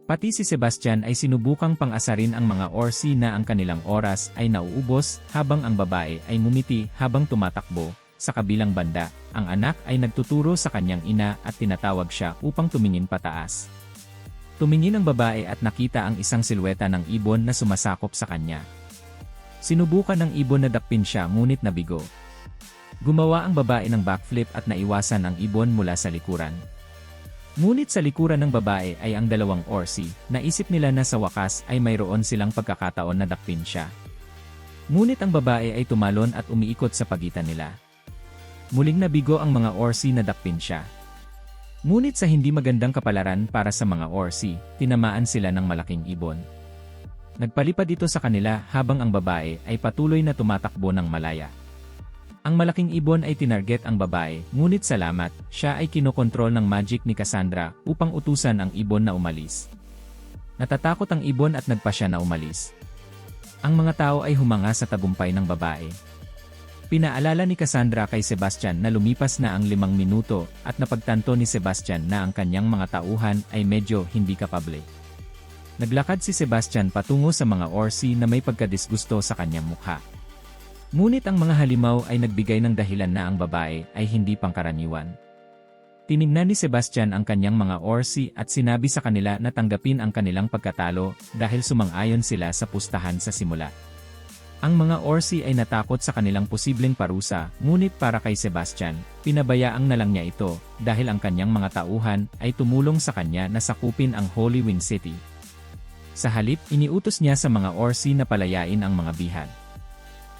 S1: Pati si Sebastian ay sinubukang pang-asarin ang mga Orsi na ang kanilang oras ay nauubos habang ang babae ay ngumiti habang tumatakbo. Sa kabilang banda, ang anak ay nagtuturo sa kanyang ina at tinatawag siya upang tumingin pataas. Tumingin ang babae at nakita ang isang silweta ng ibon na sumasakop sa kanya. Sinubukan ng ibon na dakpin siya ngunit nabigo. Gumawa ang babae ng backflip at naiwasan ang ibon mula sa likuran. Ngunit sa likuran ng babae ay ang dalawang Orsi, naisip nila na sa wakas ay mayroon silang pagkakataon na dakpin siya. Ngunit ang babae ay tumalon at umiikot sa pagitan nila. Muling nabigo ang mga Orsi na dakpin siya. Ngunit sa hindi magandang kapalaran para sa mga Orsi, tinamaan sila ng malaking ibon. Nagpalipad ito sa kanila habang ang babae ay patuloy na tumatakbo ng malaya. Ang malaking ibon ay tinarget ang babae, ngunit salamat, siya ay kinokontrol ng magic ni Cassandra upang utusan ang ibon na umalis. Natatakot ang ibon at nagpa siya na umalis. Ang mga tao ay humanga sa tagumpay ng babae. Pinaalala ni Cassandra kay Sebastian na lumipas na ang 5 minuto at napagtanto ni Sebastian na ang kanyang mga tauhan ay medyo hindi kapable. Naglakad si Sebastian patungo sa mga Orsi na may pagkadisgusto sa kanyang mukha. Ngunit ang mga halimaw ay nagbigay ng dahilan na ang babae ay hindi pangkaraniwan. Tiningnan ni Sebastian ang kanyang mga Orsi at sinabi sa kanila na tanggapin ang kanilang pagkatalo dahil sumang-ayon sila sa pustahan sa simula. Ang mga Orsi ay natakot sa kanilang posibleng parusa, ngunit para kay Sebastian, pinabayaang na lang niya ito dahil ang kanyang mga tauhan ay tumulong sa kanya na sakupin ang Holy Wind City. Sa halip, iniutos niya sa mga Orsi na palayain ang mga bihag.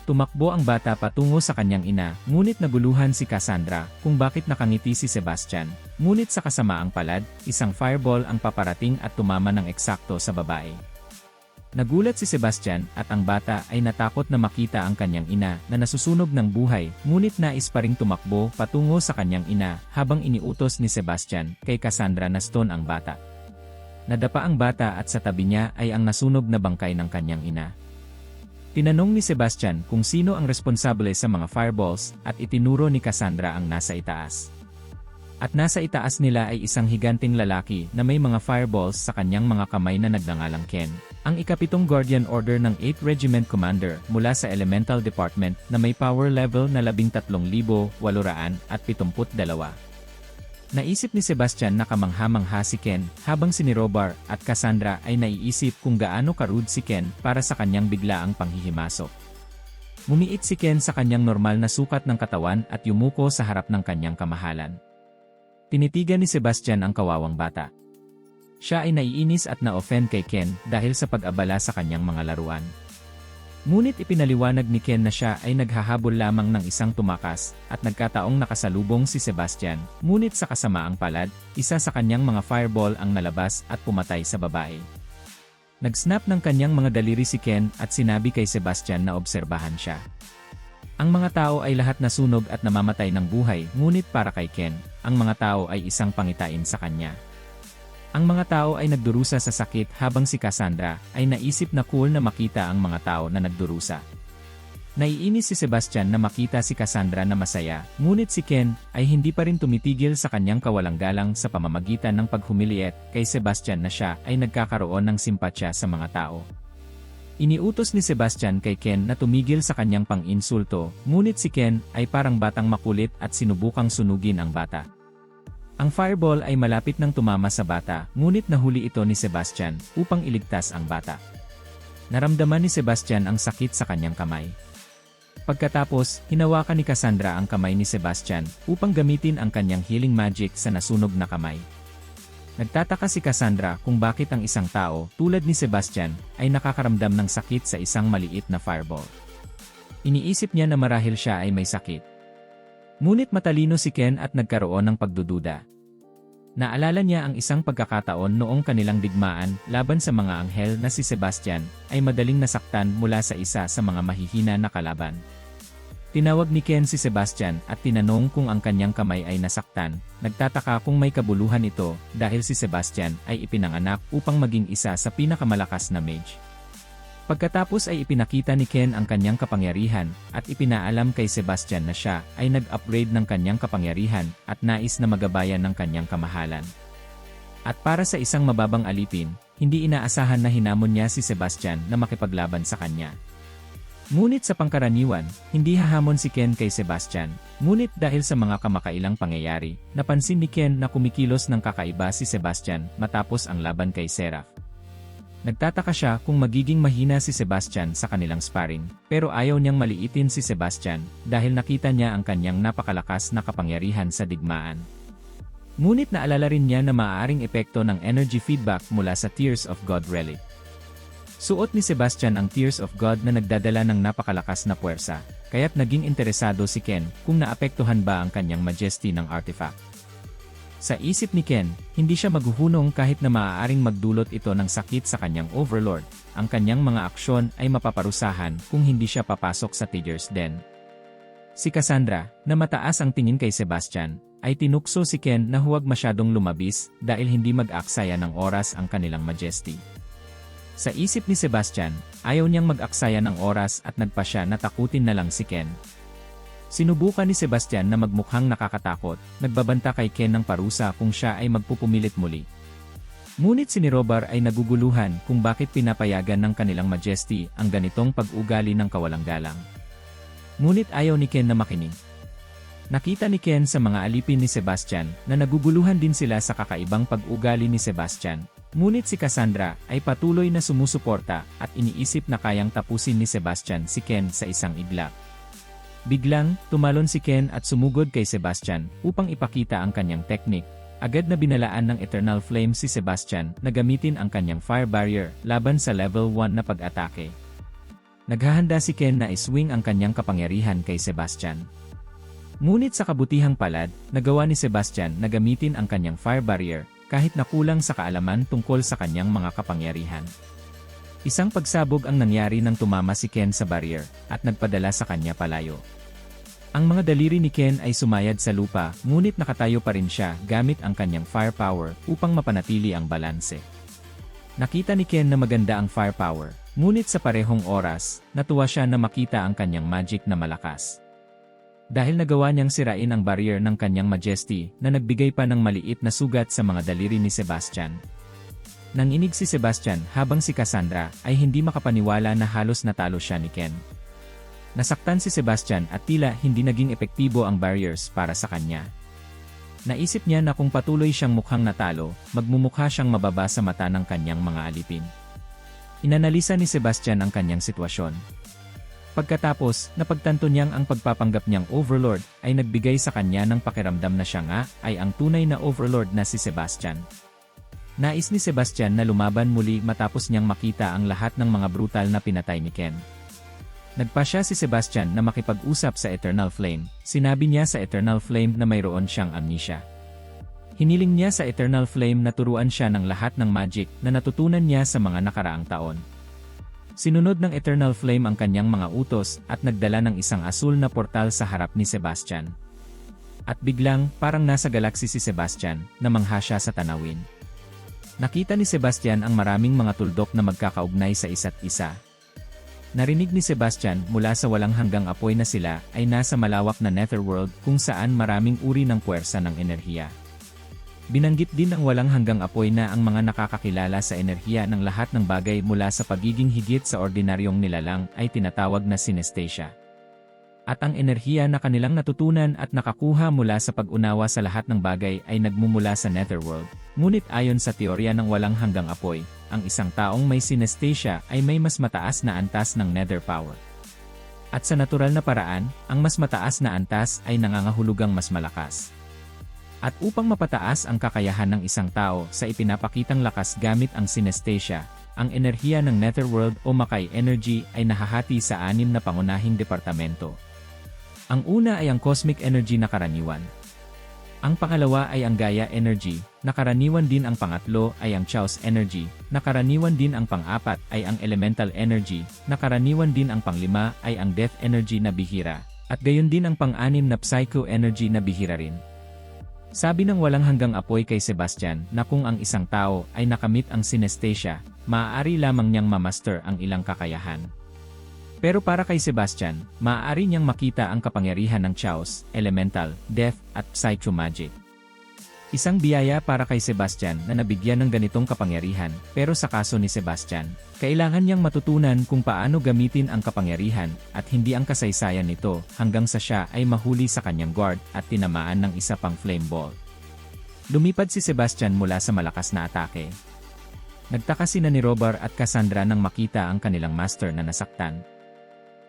S1: Tumakbo ang bata patungo sa kanyang ina, ngunit naguluhan si Cassandra kung bakit nakangiti si Sebastian. Ngunit sa kasamaang palad, isang fireball ang paparating at tumama ng eksakto sa babae. Nagulat si Sebastian at ang bata ay natakot na makita ang kanyang ina na nasusunog ng buhay, ngunit nais pa ring tumakbo patungo sa kanyang ina habang iniutos ni Sebastian kay Cassandra na stone ang bata. Nadapa ang bata at sa tabi niya ay ang nasunog na bangkay ng kanyang ina. Tinanong ni Sebastian kung sino ang responsable sa mga fireballs at itinuro ni Cassandra ang nasa itaas. At nasa itaas nila ay isang higanting lalaki na may mga fireballs sa kanyang mga kamay na nagngangalang Ken. Ang ikapitong Guardian Order ng 8th Regiment Commander mula sa Elemental Department na may power level na 13,872. Naisip ni Sebastian na kamangha-mangha si Ken habang si Robar at Cassandra ay naiisip kung gaano ka-rude si Ken para sa kanyang biglaang panghihimasok. Mumiit si Ken sa kanyang normal na sukat ng katawan at yumuko sa harap ng kanyang kamahalan. Tinitigan ni Sebastian ang kawawang bata. Siya ay naiinis at na-offend kay Ken dahil sa pag-abala sa kanyang mga laruan. Ngunit ipinaliwanag ni Ken na siya ay naghahabol lamang ng isang tumakas at nagkataong nakasalubong si Sebastian, ngunit sa kasamaang palad, isa sa kanyang mga fireball ang nalabas at pumatay sa babae. Nag-snap ng kanyang mga daliri si Ken at sinabi kay Sebastian na obserbahan siya. Ang mga tao ay lahat nasunog at namamatay ng buhay, ngunit para kay Ken, ang mga tao ay isang pangitain sa kanya. Ang mga tao ay nagdurusa sa sakit habang si Cassandra ay naisip na cool na makita ang mga tao na nagdurusa. Naiinis si Sebastian na makita si Cassandra na masaya, ngunit si Ken ay hindi pa rin tumitigil sa kanyang kawalang galang sa pamamagitan ng paghumiliit kay Sebastian na siya ay nagkakaroon ng simpatsya sa mga tao. Iniutos ni Sebastian kay Ken na tumigil sa kanyang pang-insulto, ngunit si Ken ay parang batang makulit at sinubukang sunugin ang bata. Ang fireball ay malapit nang tumama sa bata, ngunit nahuli ito ni Sebastian upang iligtas ang bata. Naramdaman ni Sebastian ang sakit sa kanyang kamay. Pagkatapos, hinawakan ni Cassandra ang kamay ni Sebastian upang gamitin ang kanyang healing magic sa nasunog na kamay. Nagtataka si Cassandra kung bakit ang isang tao, tulad ni Sebastian, ay nakakaramdam ng sakit sa isang maliit na fireball. Iniisip niya na marahil siya ay may sakit. Ngunit matalino si Ken at nagkaroon ng pagdududa. Naalala niya ang isang pagkakataon noong kanilang digmaan laban sa mga anghel na si Sebastian ay madaling nasaktan mula sa isa sa mga mahihina na kalaban. Tinawag ni Ken si Sebastian at tinanong kung ang kanyang kamay ay nasaktan. Nagtataka kung may kabuluhan ito dahil si Sebastian ay ipinanganak upang maging isa sa pinakamalakas na mage. Pagkatapos ay ipinakita ni Ken ang kanyang kapangyarihan at ipinaalam kay Sebastian na siya ay nag-upgrade ng kanyang kapangyarihan at nais na magabayan ng kanyang kamahalan. At para sa isang mababang alipin, hindi inaasahan na hinamon niya si Sebastian na makipaglaban sa kanya. Ngunit sa pangkaraniwan, hindi hahamon si Ken kay Sebastian, ngunit dahil sa mga kamakailang pangyayari, napansin ni Ken na kumikilos ng kakaiba si Sebastian matapos ang laban kay Seraph. Nagtataka siya kung magiging mahina si Sebastian sa kanilang sparring, pero ayaw niyang maliitin si Sebastian dahil nakita niya ang kanyang napakalakas na kapangyarihan sa digmaan. Ngunit naalala rin niya na maaaring epekto ng energy feedback mula sa Tears of God relic. Suot ni Sebastian ang Tears of God na nagdadala ng napakalakas na puwersa, kaya't naging interesado si Ken kung naapektuhan ba ang kanyang majesty ng artifact. Sa isip ni Ken, hindi siya maghuhunong kahit na maaaring magdulot ito ng sakit sa kanyang overlord. Ang kanyang mga aksyon ay mapaparusahan kung hindi siya papasok sa Tiger's Den. Si Cassandra, na mataas ang tingin kay Sebastian, ay tinukso si Ken na huwag masyadong lumabis dahil hindi mag-aksaya ng oras ang kanilang majesty. Sa isip ni Sebastian, ayaw niyang mag-aksaya ng oras at nagpasya na takutin na lang si Ken. Sinubukan ni Sebastian na magmukhang nakakatakot, nagbabanta kay Ken ng parusa kung siya ay magpupumilit muli. Ngunit si Robar ay naguguluhan kung bakit pinapayagan ng kanilang majesty ang ganitong pag-ugali ng kawalang galang. Ngunit ayaw ni Ken na makinig. Nakita ni Ken sa mga alipin ni Sebastian na naguguluhan din sila sa kakaibang pag-ugali ni Sebastian. Ngunit si Cassandra ay patuloy na sumusuporta at iniisip na kayang tapusin ni Sebastian si Ken sa isang iglap. Biglang, tumalon si Ken at sumugod kay Sebastian upang ipakita ang kanyang teknik. Agad na binalaan ng Eternal Flame si Sebastian na gamitin ang kanyang Fire Barrier laban sa level 1 na pag-atake. Naghahanda si Ken na iswing ang kanyang kapangyarihan kay Sebastian. Ngunit sa kabutihang palad, nagawa ni Sebastian na gamitin ang kanyang Fire Barrier kahit na kulang sa kaalaman tungkol sa kanyang mga kapangyarihan. Isang pagsabog ang nangyari nang tumama si Ken sa barrier at nagpadala sa kanya palayo. Ang mga daliri ni Ken ay sumayad sa lupa, ngunit nakatayo pa rin siya gamit ang kanyang firepower upang mapanatili ang balanse. Nakita ni Ken na maganda ang firepower, ngunit sa parehong oras, natuwa siya na makita ang kanyang magic na malakas. Dahil nagawa niyang sirain ang barrier ng kanyang Majesty na nagbigay pa ng maliit na sugat sa mga daliri ni Sebastian. Nanginig si Sebastian habang si Cassandra ay hindi makapaniwala na halos natalo siya ni Ken. Nasaktan si Sebastian at tila hindi naging epektibo ang barriers para sa kanya. Naisip niya na kung patuloy siyang mukhang natalo, magmumukha siyang mababa sa mata ng kanyang mga alipin. Inanalisa ni Sebastian ang kanyang sitwasyon. Pagkatapos, napagtanto niyang ang pagpapanggap niyang Overlord ay nagbigay sa kanya ng pakiramdam na siya nga ay ang tunay na Overlord na si Sebastian. Nais ni Sebastian na lumaban muli matapos niyang makita ang lahat ng mga brutal na pinatay ni Ken. Nagpasya si Sebastian na makipag-usap sa Eternal Flame. Sinabi niya sa Eternal Flame na mayroon siyang amnesia. Hiniling niya sa Eternal Flame na turuan siya ng lahat ng magic na natutunan niya sa mga nakaraang taon. Sinunod ng Eternal Flame ang kanyang mga utos at nagdala ng isang asul na portal sa harap ni Sebastian. At biglang, parang nasa galaksi si Sebastian, namangha siya sa tanawin. Nakita ni Sebastian ang maraming mga tuldok na magkakaugnay sa isa't isa. Narinig ni Sebastian mula sa walang hanggang apoy na sila ay nasa malawak na Netherworld kung saan maraming uri ng puwersa ng enerhiya. Binanggit din ng walang hanggang apoy na ang mga nakakakilala sa enerhiya ng lahat ng bagay mula sa pagiging higit sa ordinaryong nilalang ay tinatawag na synesthesia. At ang enerhiya na kanilang natutunan at nakakuha mula sa pag-unawa sa lahat ng bagay ay nagmumula sa Netherworld. Ngunit ayon sa teorya ng walang hanggang apoy, ang isang taong may synesthesia ay may mas mataas na antas ng nether power. At sa natural na paraan, ang mas mataas na antas ay nangangahulugang mas malakas. At upang mapataas ang kakayahan ng isang tao sa ipinapakitang lakas gamit ang synesthesia, ang enerhiya ng Netherworld o Makai Energy ay nahahati sa 6 na pangunahing departamento. Ang una ay ang Cosmic Energy na karaniwan. Ang pangalawa ay ang Gaia Energy, na karaniwan din ang pangatlo ay ang Chaos Energy, na karaniwan din ang pang-apat ay ang Elemental Energy, na karaniwan din ang panglima ay ang Death Energy na bihira, at gayon din ang pang-anim na Psycho Energy na bihira rin. Sabi ng walang hanggang apoy kay Sebastian na kung ang isang tao ay nakamit ang synesthesia, maaari lamang niyang mamaster ang ilang kakayahan. Pero para kay Sebastian, maaari niyang makita ang kapangyarihan ng Chaos, Elemental, Death, at Psycho Magic. Isang biyaya para kay Sebastian na nabigyan ng ganitong kapangyarihan, pero sa kaso ni Sebastian, kailangan niyang matutunan kung paano gamitin ang kapangyarihan at hindi ang kasaysayan nito hanggang sa siya ay mahuli sa kanyang guard at tinamaan ng isa pang flame ball. Lumipad si Sebastian mula sa malakas na atake. Nagtaka sina ni Robar at Cassandra nang makita ang kanilang master na nasaktan.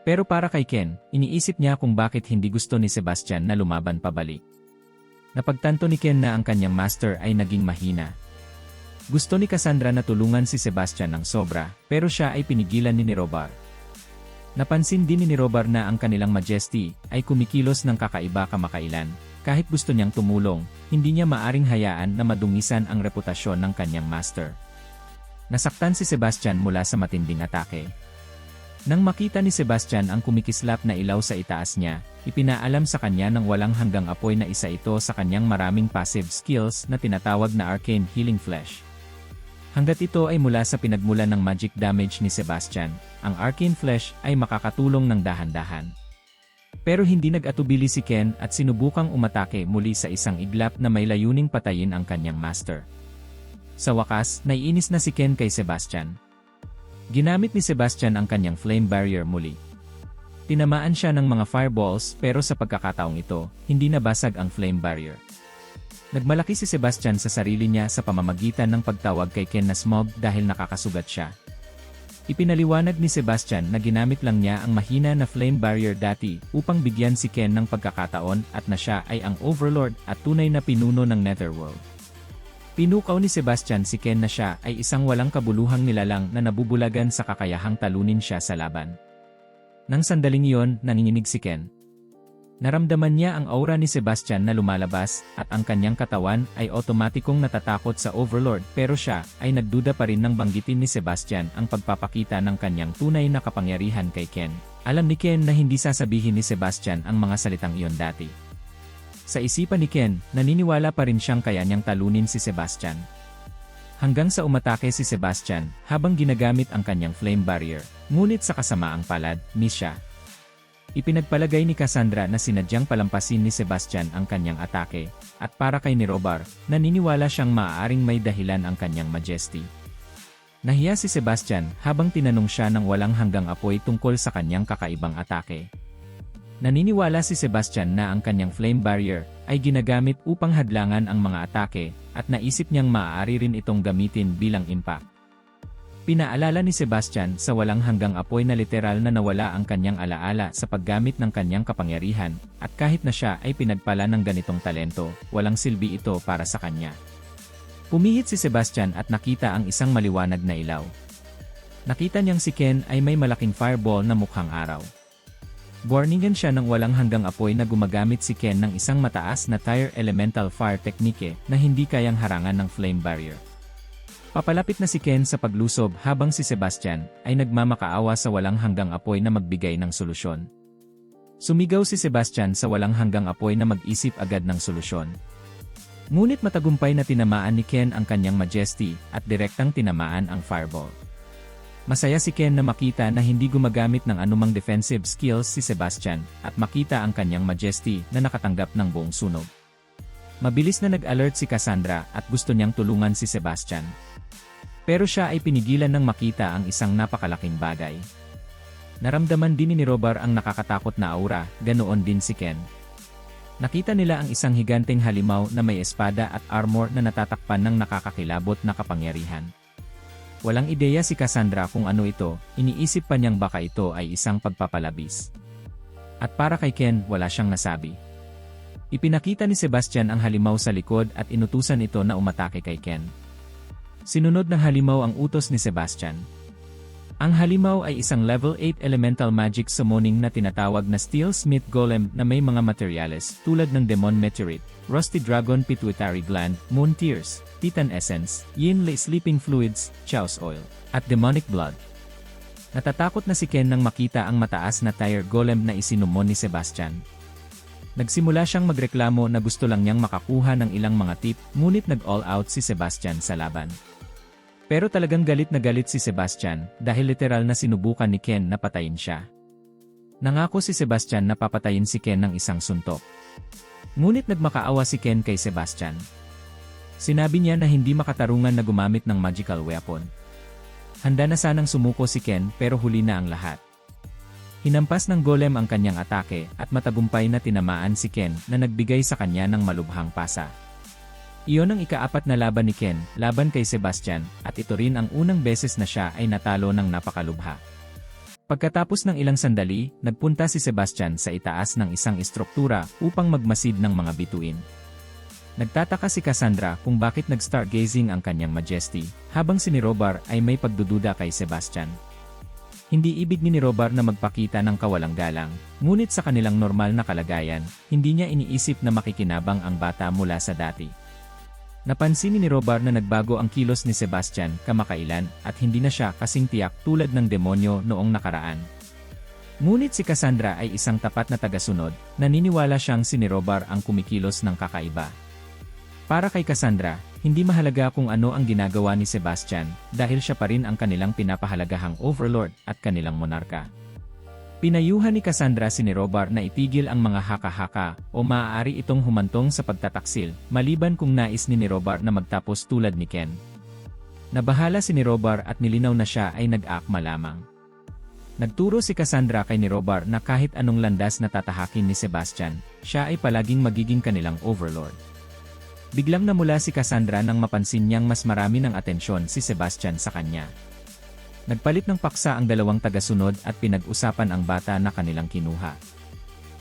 S1: Pero para kay Ken, iniisip niya kung bakit hindi gusto ni Sebastian na lumaban pabalik. Napagtanto ni Ken na ang kanyang master ay naging mahina. Gusto ni Cassandra na tulungan si Sebastian ng sobra, pero siya ay pinigilan ni Robar. Napansin din ni Robar na ang kanilang Majesty ay kumikilos ng kakaiba kamakailan. Kahit gusto niyang tumulong, hindi niya maaring hayaan na madungisan ang reputasyon ng kanyang master. Nasaktan si Sebastian mula sa matinding atake. Nang makita ni Sebastian ang kumikislap na ilaw sa itaas niya, ipinaalam sa kanya ng walang hanggang apoy na isa ito sa kanyang maraming passive skills na tinatawag na Arcane Healing Flesh. Hanggat ito ay mula sa pinagmulan ng magic damage ni Sebastian, ang Arcane Flesh ay makakatulong ng dahan-dahan. Pero hindi nag-atubili si Ken at sinubukang umatake muli sa isang iglap na may layuning patayin ang kanyang master. Sa wakas, naiinis na si Ken kay Sebastian. Ginamit ni Sebastian ang kanyang flame barrier muli. Tinamaan siya ng mga fireballs pero sa pagkakataong ito, hindi nabasag ang flame barrier. Nagmalaki si Sebastian sa sarili niya sa pamamagitan ng pagtawag kay Ken na Smog dahil nakakasugat siya. Ipinaliwanag ni Sebastian na ginamit lang niya ang mahina na flame barrier dati upang bigyan si Ken ng pagkakataon at na siya ay ang Overlord at tunay na pinuno ng Netherworld. Pinukaw ni Sebastian si Ken na siya ay isang walang kabuluhang nilalang na nabubulagan sa kakayahang talunin siya sa laban. Nang sandaling iyon, nanginginig si Ken. Naramdaman niya ang aura ni Sebastian na lumalabas at ang kanyang katawan ay otomatikong natatakot sa Overlord pero siya ay nagduda pa rin nang banggitin ni Sebastian ang pagpapakita ng kanyang tunay na kapangyarihan kay Ken. Alam ni Ken na hindi sasabihin ni Sebastian ang mga salitang iyon dati. Sa isipan ni Ken, naniniwala pa rin siyang kaya niyang talunin si Sebastian. Hanggang sa umatake si Sebastian habang ginagamit ang kanyang flame barrier, ngunit sa kasamaang palad, miss siya. Ipinagpalagay ni Cassandra na sinadyang palampasin ni Sebastian ang kanyang atake, at para kay Nirobar, naniniwala siyang maaaring may dahilan ang kanyang Majesty. Nahiya si Sebastian habang tinanong siya ng walang hanggang apoy tungkol sa kanyang kakaibang atake. Naniniwala si Sebastian na ang kanyang flame barrier ay ginagamit upang hadlangan ang mga atake, at naisip niyang maaari rin itong gamitin bilang impact. Pinaalala ni Sebastian sa walang hanggang apoy na literal na nawala ang kanyang alaala sa paggamit ng kanyang kapangyarihan, at kahit na siya ay pinagpala ng ganitong talento, walang silbi ito para sa kanya. Pumihit si Sebastian at nakita ang isang maliwanag na ilaw. Nakita niyang si Ken ay may malaking fireball na mukhang araw. Warningan siya ng walang hanggang apoy na gumagamit si Ken ng isang mataas na Tire Elemental Fire Technique na hindi kayang harangan ng flame barrier. Papalapit na si Ken sa paglusob habang si Sebastian ay nagmamakaawa sa walang hanggang apoy na magbigay ng solusyon. Sumigaw si Sebastian sa walang hanggang apoy na mag-isip agad ng solusyon. Ngunit matagumpay na tinamaan ni Ken ang kanyang Majesty at direktang tinamaan ang fireball. Masaya si Ken na makita na hindi gumagamit ng anumang defensive skills si Sebastian at makita ang kanyang Majesty na nakatanggap ng buong sunog. Mabilis na nag-alert si Cassandra at gusto niyang tulungan si Sebastian. Pero siya ay pinigilan ng makita ang isang napakalaking bagay. Naramdaman din ni Nirobar ang nakakatakot na aura, ganoon din si Ken. Nakita nila ang isang higanteng halimaw na may espada at armor na natatakpan ng nakakakilabot na kapangyarihan. Walang ideya si Cassandra kung ano ito, iniisip pa niyang baka ito ay isang pagpapalabis. At para kay Ken, wala siyang nasabi. Ipinakita ni Sebastian ang halimaw sa likod at inutusan ito na umatake kay Ken. Sinunod ng halimaw ang utos ni Sebastian. Ang halimaw ay isang level 8 elemental magic summoning na tinatawag na Steel Smith Golem na may mga materyales tulad ng Demon Meteorite, Rusty Dragon Pituitary Gland, Moon Tears, Titan Essence, Yin-Li Sleeping Fluids, Chaos Oil, at Demonic Blood. Natatakot na si Ken nang makita ang mataas na Tire Golem na isinumon ni Sebastian. Nagsimula siyang magreklamo na gusto lang niyang makakuha ng ilang mga tip, ngunit nag-all out si Sebastian sa laban. Pero talagang galit na galit si Sebastian dahil literal na sinubukan ni Ken na patayin siya. Nangako si Sebastian na papatayin si Ken ng isang suntok. Ngunit nagmakaawa si Ken kay Sebastian. Sinabi niya na hindi makatarungan na gumamit ng magical weapon. Handa na sanang sumuko si Ken pero huli na ang lahat. Hinampas ng golem ang kanyang atake at matagumpay na tinamaan si Ken na nagbigay sa kanya ng malubhang pasa. Iyon ang ika-4 na laban ni Ken laban kay Sebastian at ito rin ang unang beses na siya ay natalo ng napakalubha. Pagkatapos ng ilang sandali, nagpunta si Sebastian sa itaas ng isang istruktura upang magmasid ng mga bituin. Nagtataka si Cassandra kung bakit nag-stargazing ang kanyang Majesty, habang si Nirobar ay may pagdududa kay Sebastian. Hindi ibig ni Nirobar na magpakita ng kawalang galang, ngunit sa kanilang normal na kalagayan, hindi niya iniisip na makikinabang ang bata mula sa dati. Napansin ni Nirobar na nagbago ang kilos ni Sebastian kamakailan at hindi na siya kasing tiyak tulad ng demonyo noong nakaraan. Ngunit si Cassandra ay isang tapat na tagasunod, naniniwala siyang si Nirobar ang kumikilos ng kakaiba. Para kay Cassandra, hindi mahalaga kung ano ang ginagawa ni Sebastian dahil siya pa rin ang kanilang pinapahalagahang overlord at kanilang monarka. Pinayuhan ni Cassandra si Nirobar na itigil ang mga haka-haka o maaari itong humantong sa pagtataksil maliban kung nais ni Nirobar na magtapos tulad ni Ken. Nabahala si Nirobar at nilinaw na siya ay nag-aakma lamang. Nagturo si Cassandra kay Nirobar na kahit anong landas na tatahakin ni Sebastian, siya ay palaging magiging kanilang overlord. Biglang namula si Cassandra nang mapansin niyang mas marami ng atensyon si Sebastian sa kanya. Nagpalit ng paksa ang dalawang tagasunod at pinag-usapan ang bata na kanilang kinuha.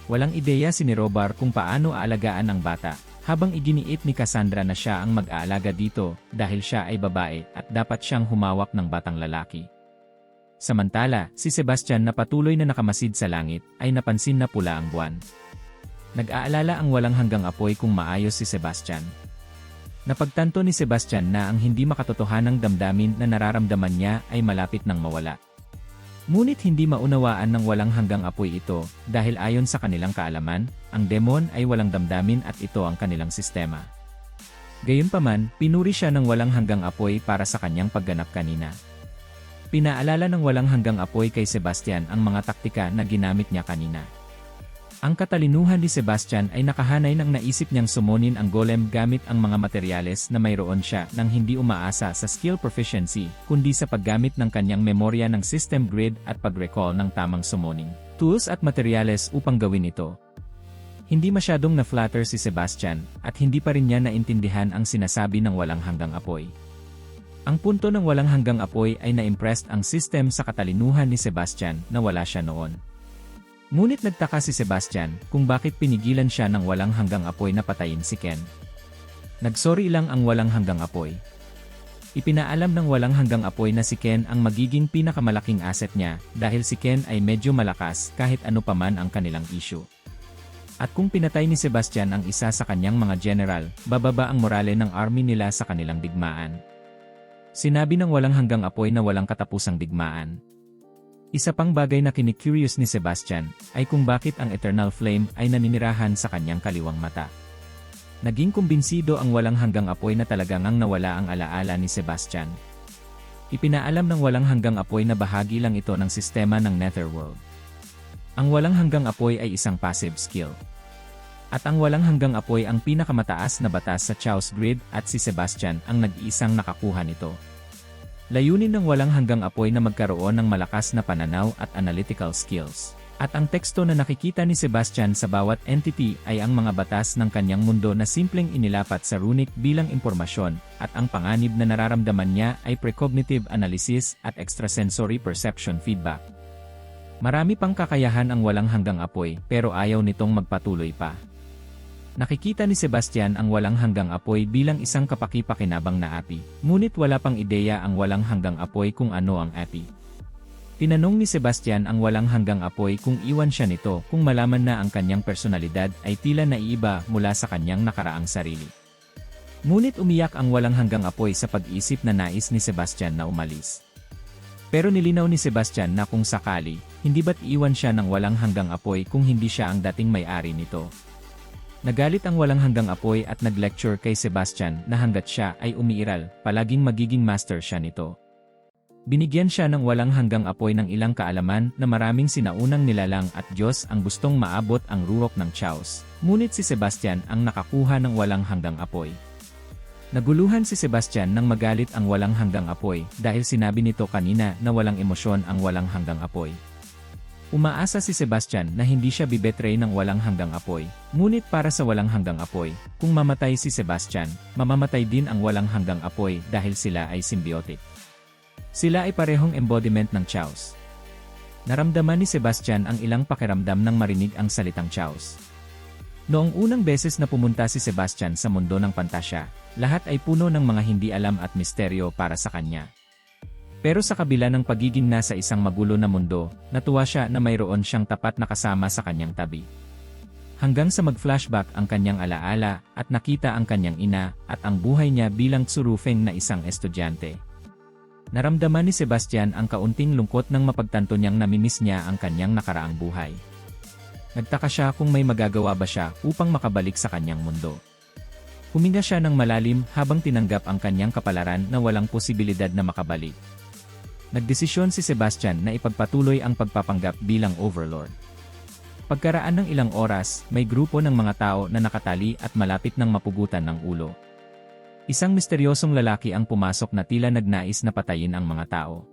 S1: Walang ideya si Nirobar kung paano aalagaan ang bata, habang iginiit ni Cassandra na siya ang mag-aalaga dito dahil siya ay babae at dapat siyang humawak ng batang lalaki. Samantala, si Sebastian na patuloy na nakamasid sa langit ay napansin na pula ang buwan. Nag-aalala ang walang hanggang apoy kung maayos si Sebastian. Napagtanto ni Sebastian na ang hindi makatotohanang damdamin na nararamdaman niya ay malapit nang mawala. Ngunit hindi maunawaan ng walang hanggang apoy ito dahil ayon sa kanilang kaalaman, ang demon ay walang damdamin at ito ang kanilang sistema. Gayunpaman, pinuri siya ng walang hanggang apoy para sa kanyang pagganap kanina. Pinaalala ng walang hanggang apoy kay Sebastian ang mga taktika na ginamit niya kanina. Ang katalinuhan ni Sebastian ay nakahanay ng naisip niyang summonin ang golem gamit ang mga materyales na mayroon siya nang hindi umaasa sa skill proficiency, kundi sa paggamit ng kanyang memorya ng system grid at pag-recall ng tamang summoning tools at materyales upang gawin ito. Hindi masyadong na-flatter si Sebastian, at hindi pa rin niya naintindihan ang sinasabi ng walang hanggang apoy. Ang punto ng walang hanggang apoy ay na-impressed ang system sa katalinuhan ni Sebastian na wala siya noon. Ngunit nagtaka si Sebastian kung bakit pinigilan siya ng walang hanggang apoy na patayin si Ken. Nagsorry lang ang walang hanggang apoy. Ipinaalam ng walang hanggang apoy na si Ken ang magiging pinakamalaking asset niya dahil si Ken ay medyo malakas kahit ano paman ang kanilang issue. At kung pinatay ni Sebastian ang isa sa kanyang mga general, bababa ang morale ng army nila sa kanilang digmaan. Sinabi ng walang hanggang apoy na walang katapusang digmaan. Isa pang bagay na kinikurious ni Sebastian ay kung bakit ang Eternal Flame ay naninirahan sa kanyang kaliwang mata. Naging kumbinsido ang walang hanggang apoy na talagang nawala ang alaala ni Sebastian. Ipinaalam ng walang hanggang apoy na bahagi lang ito ng sistema ng Netherworld. Ang walang hanggang apoy ay isang passive skill. At ang walang hanggang apoy ang pinakamataas na batas sa Chaos Grid at si Sebastian ang nag-iisang nakakuha nito. Layunin ng walang hanggang apoy na magkaroon ng malakas na pananaw at analytical skills. At ang teksto na nakikita ni Sebastian sa bawat entity ay ang mga batas ng kanyang mundo na simpleng inilapat sa runic bilang impormasyon, at ang panganib na nararamdaman niya ay precognitive analysis at extrasensory perception feedback. Marami pang kakayahan ang walang hanggang apoy pero ayaw nitong magpatuloy pa. Nakikita ni Sebastian ang walang hanggang apoy bilang isang kapaki-pakinabang na api, ngunit wala pang ideya ang walang hanggang apoy kung ano ang api. Tinanong ni Sebastian ang walang hanggang apoy kung iwan siya nito kung malaman na ang kanyang personalidad ay tila naiiba mula sa kanyang nakaraang sarili. Ngunit umiyak ang walang hanggang apoy sa pag-isip na nais ni Sebastian na umalis. Pero nilinaw ni Sebastian na kung sakali, hindi ba't iwan siya ng walang hanggang apoy kung hindi siya ang dating may-ari nito. Nagalit ang walang hanggang apoy at nag-lecture kay Sebastian na hanggat siya ay umiiral, palaging magiging master siya nito. Binigyan siya ng walang hanggang apoy ng ilang kaalaman na maraming sinaunang nilalang at Diyos ang gustong maabot ang ruwok ng Chaos. Ngunit si Sebastian ang nakakuha ng walang hanggang apoy. Naguluhan si Sebastian nang magalit ang walang hanggang apoy dahil sinabi nito kanina na walang emosyon ang walang hanggang apoy. Umaasa si Sebastian na hindi siya bibetray ng walang hanggang apoy, ngunit para sa walang hanggang apoy, kung mamatay si Sebastian, mamamatay din ang walang hanggang apoy dahil sila ay symbiotic. Sila ay parehong embodiment ng Chaos. Naramdaman ni Sebastian ang ilang pakiramdam nang marinig ang salitang Chaos. Noong unang beses na pumunta si Sebastian sa mundo ng pantasya, lahat ay puno ng mga hindi alam at misteryo para sa kanya. Pero sa kabila ng pagiging nasa isang magulo na mundo, natuwa siya na mayroon siyang tapat na kasama sa kanyang tabi. Hanggang sa mag-flashback ang kanyang alaala at nakita ang kanyang ina at ang buhay niya bilang tsurufeng na isang estudyante. Naramdaman ni Sebastian ang kaunting lungkot nang mapagtanto niyang namimiss niya ang kanyang nakaraang buhay. Nagtaka siya kung may magagawa ba siya upang makabalik sa kanyang mundo. Huminga siya ng malalim habang tinanggap ang kanyang kapalaran na walang posibilidad na makabalik. Nagdesisyon si Sebastian na ipagpatuloy ang pagpapanggap bilang Overlord. Pagkaraan ng ilang oras, may grupo ng mga tao na nakatali at malapit ng mapugutan ng ulo. Isang misteryosong lalaki ang pumasok na tila nagnais na patayin ang mga tao.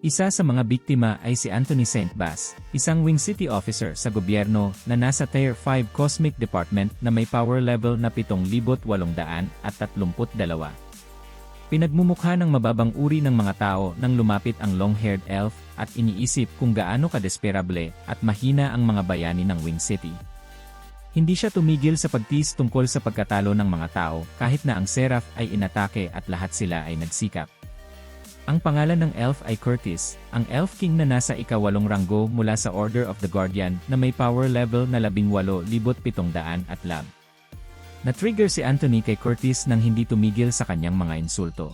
S1: Isa sa mga biktima ay si Anthony St. Bass, isang Wing City officer sa gobyerno na nasa Tier 5 Cosmic Department na may power level na 7,832. Pinagmumukha ng mababang uri ng mga tao nang lumapit ang long-haired elf at iniisip kung gaano kadesperable at mahina ang mga bayani ng Wing City. Hindi siya tumigil sa pagtiis tungkol sa pagkatalo ng mga tao kahit na ang Seraph ay inatake at lahat sila ay nagsikap. Ang pangalan ng elf ay Curtis, ang Elf King na nasa ika-8 ranggo mula sa Order of the Guardian na may power level na 18,700 at lab. Na-trigger si Anthony kay Curtis nang hindi tumigil sa kanyang mga insulto.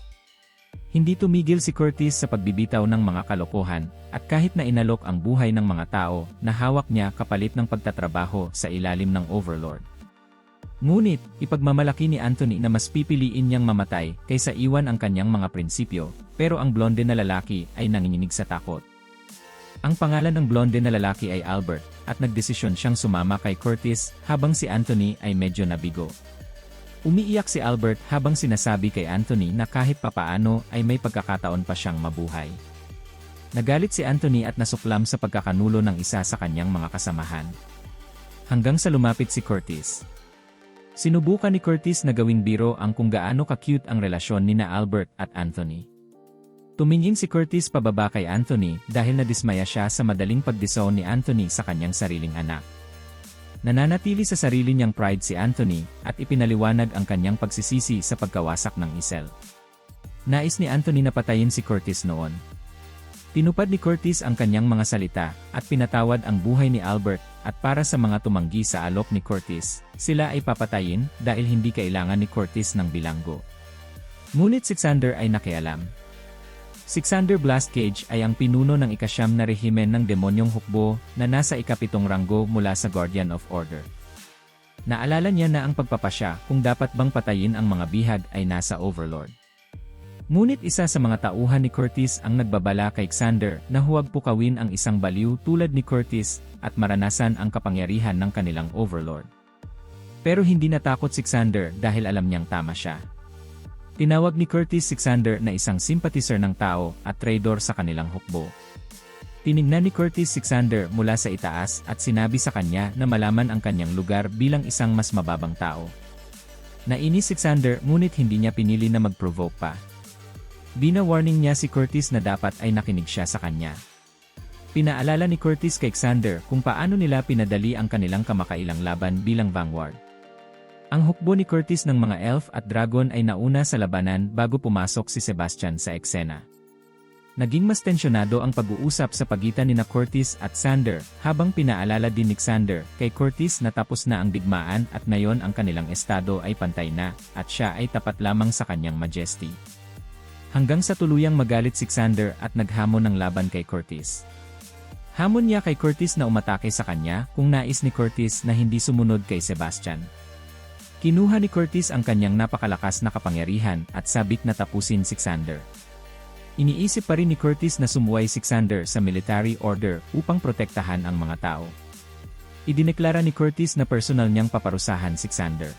S1: Hindi tumigil si Curtis sa pagbibitaw ng mga kalokohan, at kahit na inalok ang buhay ng mga tao, nahawak niya kapalit ng pagtatrabaho sa ilalim ng Overlord. Ngunit, ipagmamalaki ni Anthony na mas pipiliin niyang mamatay kaysa iwan ang kanyang mga prinsipyo, pero ang blonde na lalaki ay nanginginig sa takot. Ang pangalan ng blonde na lalaki ay Albert, at nagdesisyon siyang sumama kay Curtis habang si Anthony ay medyo nabigo. Umiiyak si Albert habang sinasabi kay Anthony na kahit papaano ay may pagkakataon pa siyang mabuhay. Nagalit si Anthony at nasuklam sa pagkakanulo ng isa sa kanyang mga kasamahan. Hanggang sa lumapit si Curtis. Sinubukan ni Curtis na gawing biro ang kung gaano ka-cute ang relasyon nina Albert at Anthony. Tumingin si Curtis pababa kay Anthony dahil nadismaya siya sa madaling pagdisown ni Anthony sa kanyang sariling anak. Nananatili sa sarili niyang pride si Anthony at ipinaliwanag ang kanyang pagsisisi sa pagkawasak ng isel. Nais ni Anthony na patayin si Curtis noon. Tinupad ni Curtis ang kanyang mga salita at pinatawad ang buhay ni Albert at para sa mga tumanggi sa alok ni Curtis, sila ay papatayin dahil hindi kailangan ni Curtis ng bilanggo. Ngunit si Xander ay nakialam. Si Xander Blastcage ay ang pinuno ng ika-9 na rehimen ng demonyong hukbo na nasa ika-7 ranggo mula sa Guardian of Order. Naalala niya na ang pagpapasya kung dapat bang patayin ang mga bihag ay nasa Overlord. Ngunit isa sa mga tauhan ni Curtis ang nagbabala kay Xander na huwag pukawin ang isang baliw tulad ni Curtis at maranasan ang kapangyarihan ng kanilang Overlord. Pero hindi natakot si Xander dahil alam niyang tama siya. Tinawag ni Curtis si Xander na isang sympathizer ng tao at traidor sa kanilang hukbo. Tinignan ni Curtis si Xander mula sa itaas at sinabi sa kanya na malaman ang kanyang lugar bilang isang mas mababang tao. Nainis si Xander ngunit hindi niya pinili na mag-provoke pa. Bina-warning niya si Curtis na dapat ay nakinig siya sa kanya. Pinaalala ni Curtis kay Xander kung paano nila pinadali ang kanilang kamakailang laban bilang vanguard. Ang hukbo ni Curtis ng mga elf at dragon ay nauna sa labanan bago pumasok si Sebastian sa eksena. Naging mas tensyonado ang pag-uusap sa pagitan nina Curtis at Xander habang pinaalala din ni Xander kay Curtis na tapos na ang digmaan at ngayon ang kanilang estado ay pantay na at siya ay tapat lamang sa kanyang majesty. Hanggang sa tuluyang magalit si Xander at naghamon ng laban kay Curtis. Hamon niya kay Curtis na umatake sa kanya kung nais ni Curtis na hindi sumunod kay Sebastian. Kinuha ni Curtis ang kanyang napakalakas na kapangyarihan at sabik na tapusin si Xander. Iniisip pa rin ni Curtis na sumuway si Xander sa military order upang protektahan ang mga tao. Idineklara ni Curtis na personal niyang paparusahan si Xander.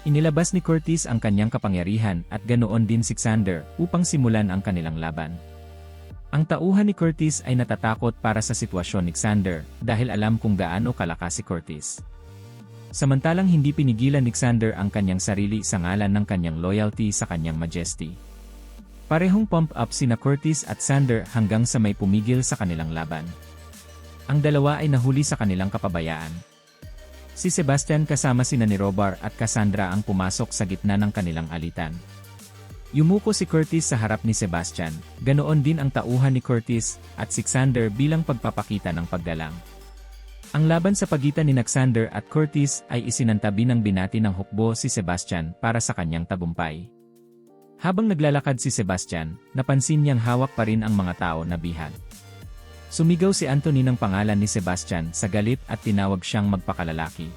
S1: Inilabas ni Curtis ang kanyang kapangyarihan at ganoon din si Xander upang simulan ang kanilang laban. Ang tauhan ni Curtis ay natatakot para sa sitwasyon ni Xander dahil alam kung gaano kalakas si Curtis. Samantalang hindi pinigilan ni Xander ang kanyang sarili sa ngalan ng kanyang loyalty sa kanyang majesty. Parehong pump up sina Curtis at Xander hanggang sa may pumigil sa kanilang laban. Ang dalawa ay nahuli sa kanilang kapabayaan. Si Sebastian kasama sina ni Robar at Cassandra ang pumasok sa gitna ng kanilang alitan. Yumuko si Curtis sa harap ni Sebastian, ganoon din ang tauhan ni Curtis at si Xander bilang pagpapakita ng paggalang. Ang laban sa pagitan ni Xander at Curtis ay isinantabi ng binati ng hukbo si Sebastian para sa kanyang tagumpay. Habang naglalakad si Sebastian, napansin niyang hawak pa rin ang mga tao na bihag. Sumigaw si Anthony ng pangalan ni Sebastian sa galit at tinawag siyang magpakalalaki.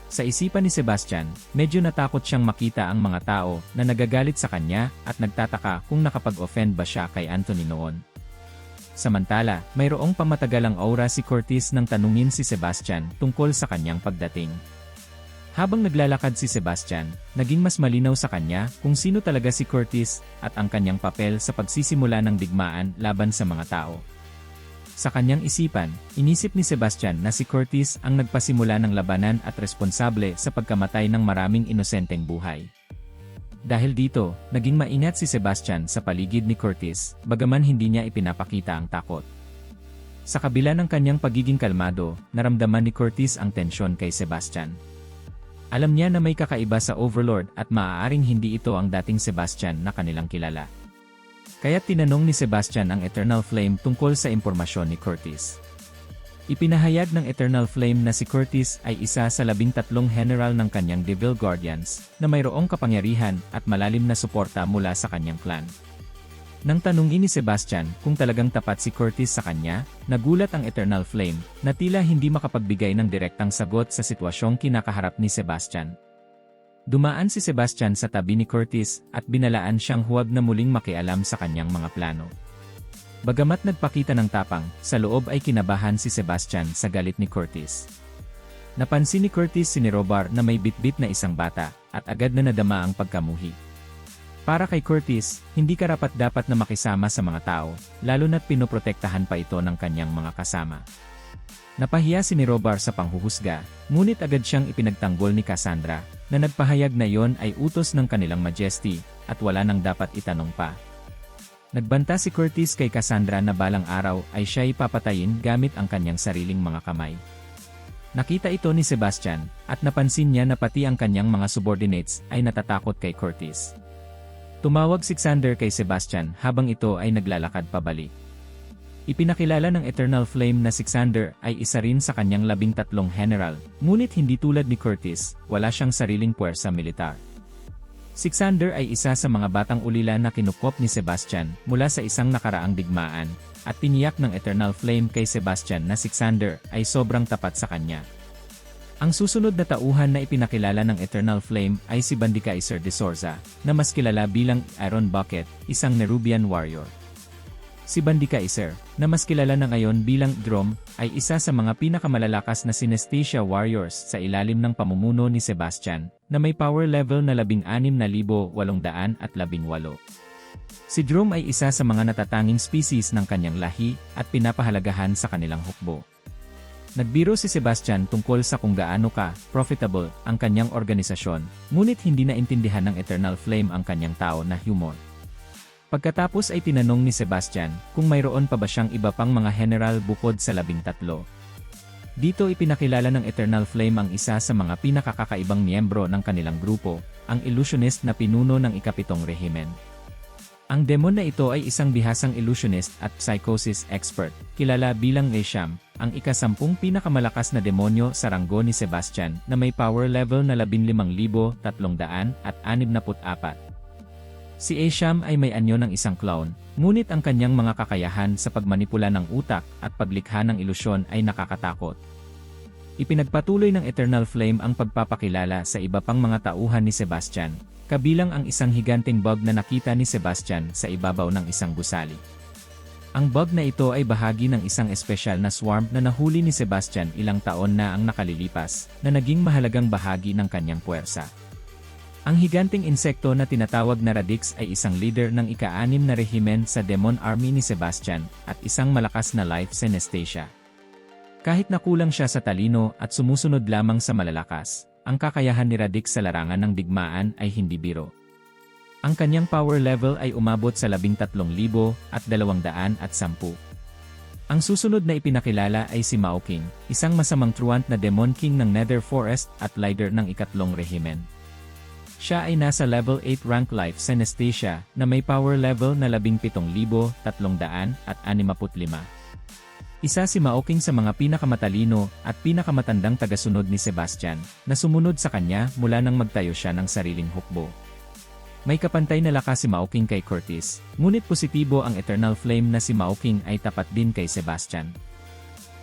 S1: Sa isipan ni Sebastian, medyo natakot siyang makita ang mga tao na nagagalit sa kanya at nagtataka kung nakapag-offend ba siya kay Anthony noon. Samantala, mayroong pamatagalang aura si Curtis nang tanungin si Sebastian tungkol sa kanyang pagdating. Habang naglalakad si Sebastian, naging mas malinaw sa kanya kung sino talaga si Curtis at ang kanyang papel sa pagsisimula ng digmaan laban sa mga tao. Sa kanyang isipan, inisip ni Sebastian na si Curtis ang nagpasimula ng labanan at responsable sa pagkamatay ng maraming inosenteng buhay. Dahil dito, naging maingat si Sebastian sa paligid ni Curtis, bagaman hindi niya ipinapakita ang takot. Sa kabila ng kanyang pagiging kalmado, naramdaman ni Curtis ang tensyon kay Sebastian. Alam niya na may kakaiba sa Overlord at maaaring hindi ito ang dating Sebastian na kanilang kilala. Kaya tinanong ni Sebastian ang Eternal Flame tungkol sa impormasyon ni Curtis. Ipinahayag ng Eternal Flame na si Curtis ay isa sa 13 general ng kanyang Devil Guardians na mayroong kapangyarihan at malalim na suporta mula sa kanyang clan. Nang tanungin ni Sebastian kung talagang tapat si Curtis sa kanya, nagulat ang Eternal Flame na tila hindi makapagbigay ng direktang sagot sa sitwasyong kinakaharap ni Sebastian. Dumaan si Sebastian sa tabi ni Curtis at binalaan siyang huwag na muling makialam sa kanyang mga plano. Bagamat nagpakita ng tapang, sa loob ay kinabahan si Sebastian sa galit ni Curtis. Napansin ni Curtis si Robar na may bitbit na isang bata, at agad na nadama ang pagkamuhi. Para kay Curtis, hindi karapat-dapat na makisama sa mga tao, lalo na't pinoprotektahan pa ito ng kanyang mga kasama. Napahiya si Robar sa panghuhusga, ngunit agad siyang ipinagtanggol ni Cassandra, na nagpahayag na yon ay utos ng kanilang Majesty, at wala nang dapat itanong pa. Nagbanta si Curtis kay Cassandra na balang araw ay siya ipapatayin gamit ang kanyang sariling mga kamay. Nakita ito ni Sebastian, at napansin niya na pati ang kanyang mga subordinates ay natatakot kay Curtis. Tumawag si Xander kay Sebastian habang ito ay naglalakad pabalik. Ipinakilala ng Eternal Flame na si Xander ay isa rin sa kanyang 13 general, ngunit hindi tulad ni Curtis, wala siyang sariling puwersa militar. Si Xander ay isa sa mga batang ulila na kinukop ni Sebastian mula sa isang nakaraang digmaan, at tiniyak ng Eternal Flame kay Sebastian na si Xander ay sobrang tapat sa kanya. Ang susunod na tauhan na ipinakilala ng Eternal Flame ay si Bandikaiser de Sorza, na mas kilala bilang Iron Bucket, isang Nerubian warrior. Si Bandikaiser, na mas kilala na ngayon bilang Drum, ay isa sa mga pinakamalalakas na Synesthesia warriors sa ilalim ng pamumuno ni Sebastian, na may power level na 16,818. Si Drum ay isa sa mga natatanging species ng kanyang lahi at pinapahalagahan sa kanilang hukbo. Nagbiro si Sebastian tungkol sa kung gaano profitable ang kanyang organisasyon, ngunit hindi naintindihan ng Eternal Flame ang kanyang tao na humor. Pagkatapos ay tinanong ni Sebastian kung mayroon pa ba siyang iba pang mga general bukod sa 13. Dito ipinakilala ng Eternal Flame ang isa sa mga pinakakakaibang miyembro ng kanilang grupo, ang illusionist na pinuno ng ikapitong rehimen. Ang demon na ito ay isang bihasang illusionist at psychosis expert, kilala bilang Esham, ang ika-10 pinakamalakas na demonyo sa ranggo ni Sebastian na may power level na 15,364. Si Esham ay may anyo ng isang clown, ngunit ang kanyang mga kakayahan sa pagmanipula ng utak at paglikha ng ilusyon ay nakakatakot. Ipinagpatuloy ng Eternal Flame ang pagpapakilala sa iba pang mga tauhan ni Sebastian, kabilang ang isang higanteng bug na nakita ni Sebastian sa ibabaw ng isang gusali. Ang bug na ito ay bahagi ng isang espesyal na swarm na nahuli ni Sebastian ilang taon na ang nakalilipas, na naging mahalagang bahagi ng kanyang puwersa. Ang higanteng insekto na tinatawag na Radix ay isang leader ng ika-6 na rehimen sa Demon Army ni Sebastian, at isang malakas na life synesthesia. Kahit nakulang siya sa talino at sumusunod lamang sa malalakas, ang kakayahan ni Radix sa larangan ng digmaan ay hindi biro. Ang kanyang power level ay umabot sa 13,210. Ang susunod na ipinakilala ay si Mao King, isang masamang truant na Demon King ng Nether Forest at leader ng ika-3 rehimen. Siya ay nasa level 8 rank life synesthesia na may power level na 17,365. Isa si Mao King sa mga pinakamatalino at pinakamatandang tagasunod ni Sebastian, na sumunod sa kanya mula nang magtayo siya ng sariling hukbo. May kapantay na lakas si Mao King kay Curtis, ngunit positibo ang Eternal Flame na si Mao King ay tapat din kay Sebastian.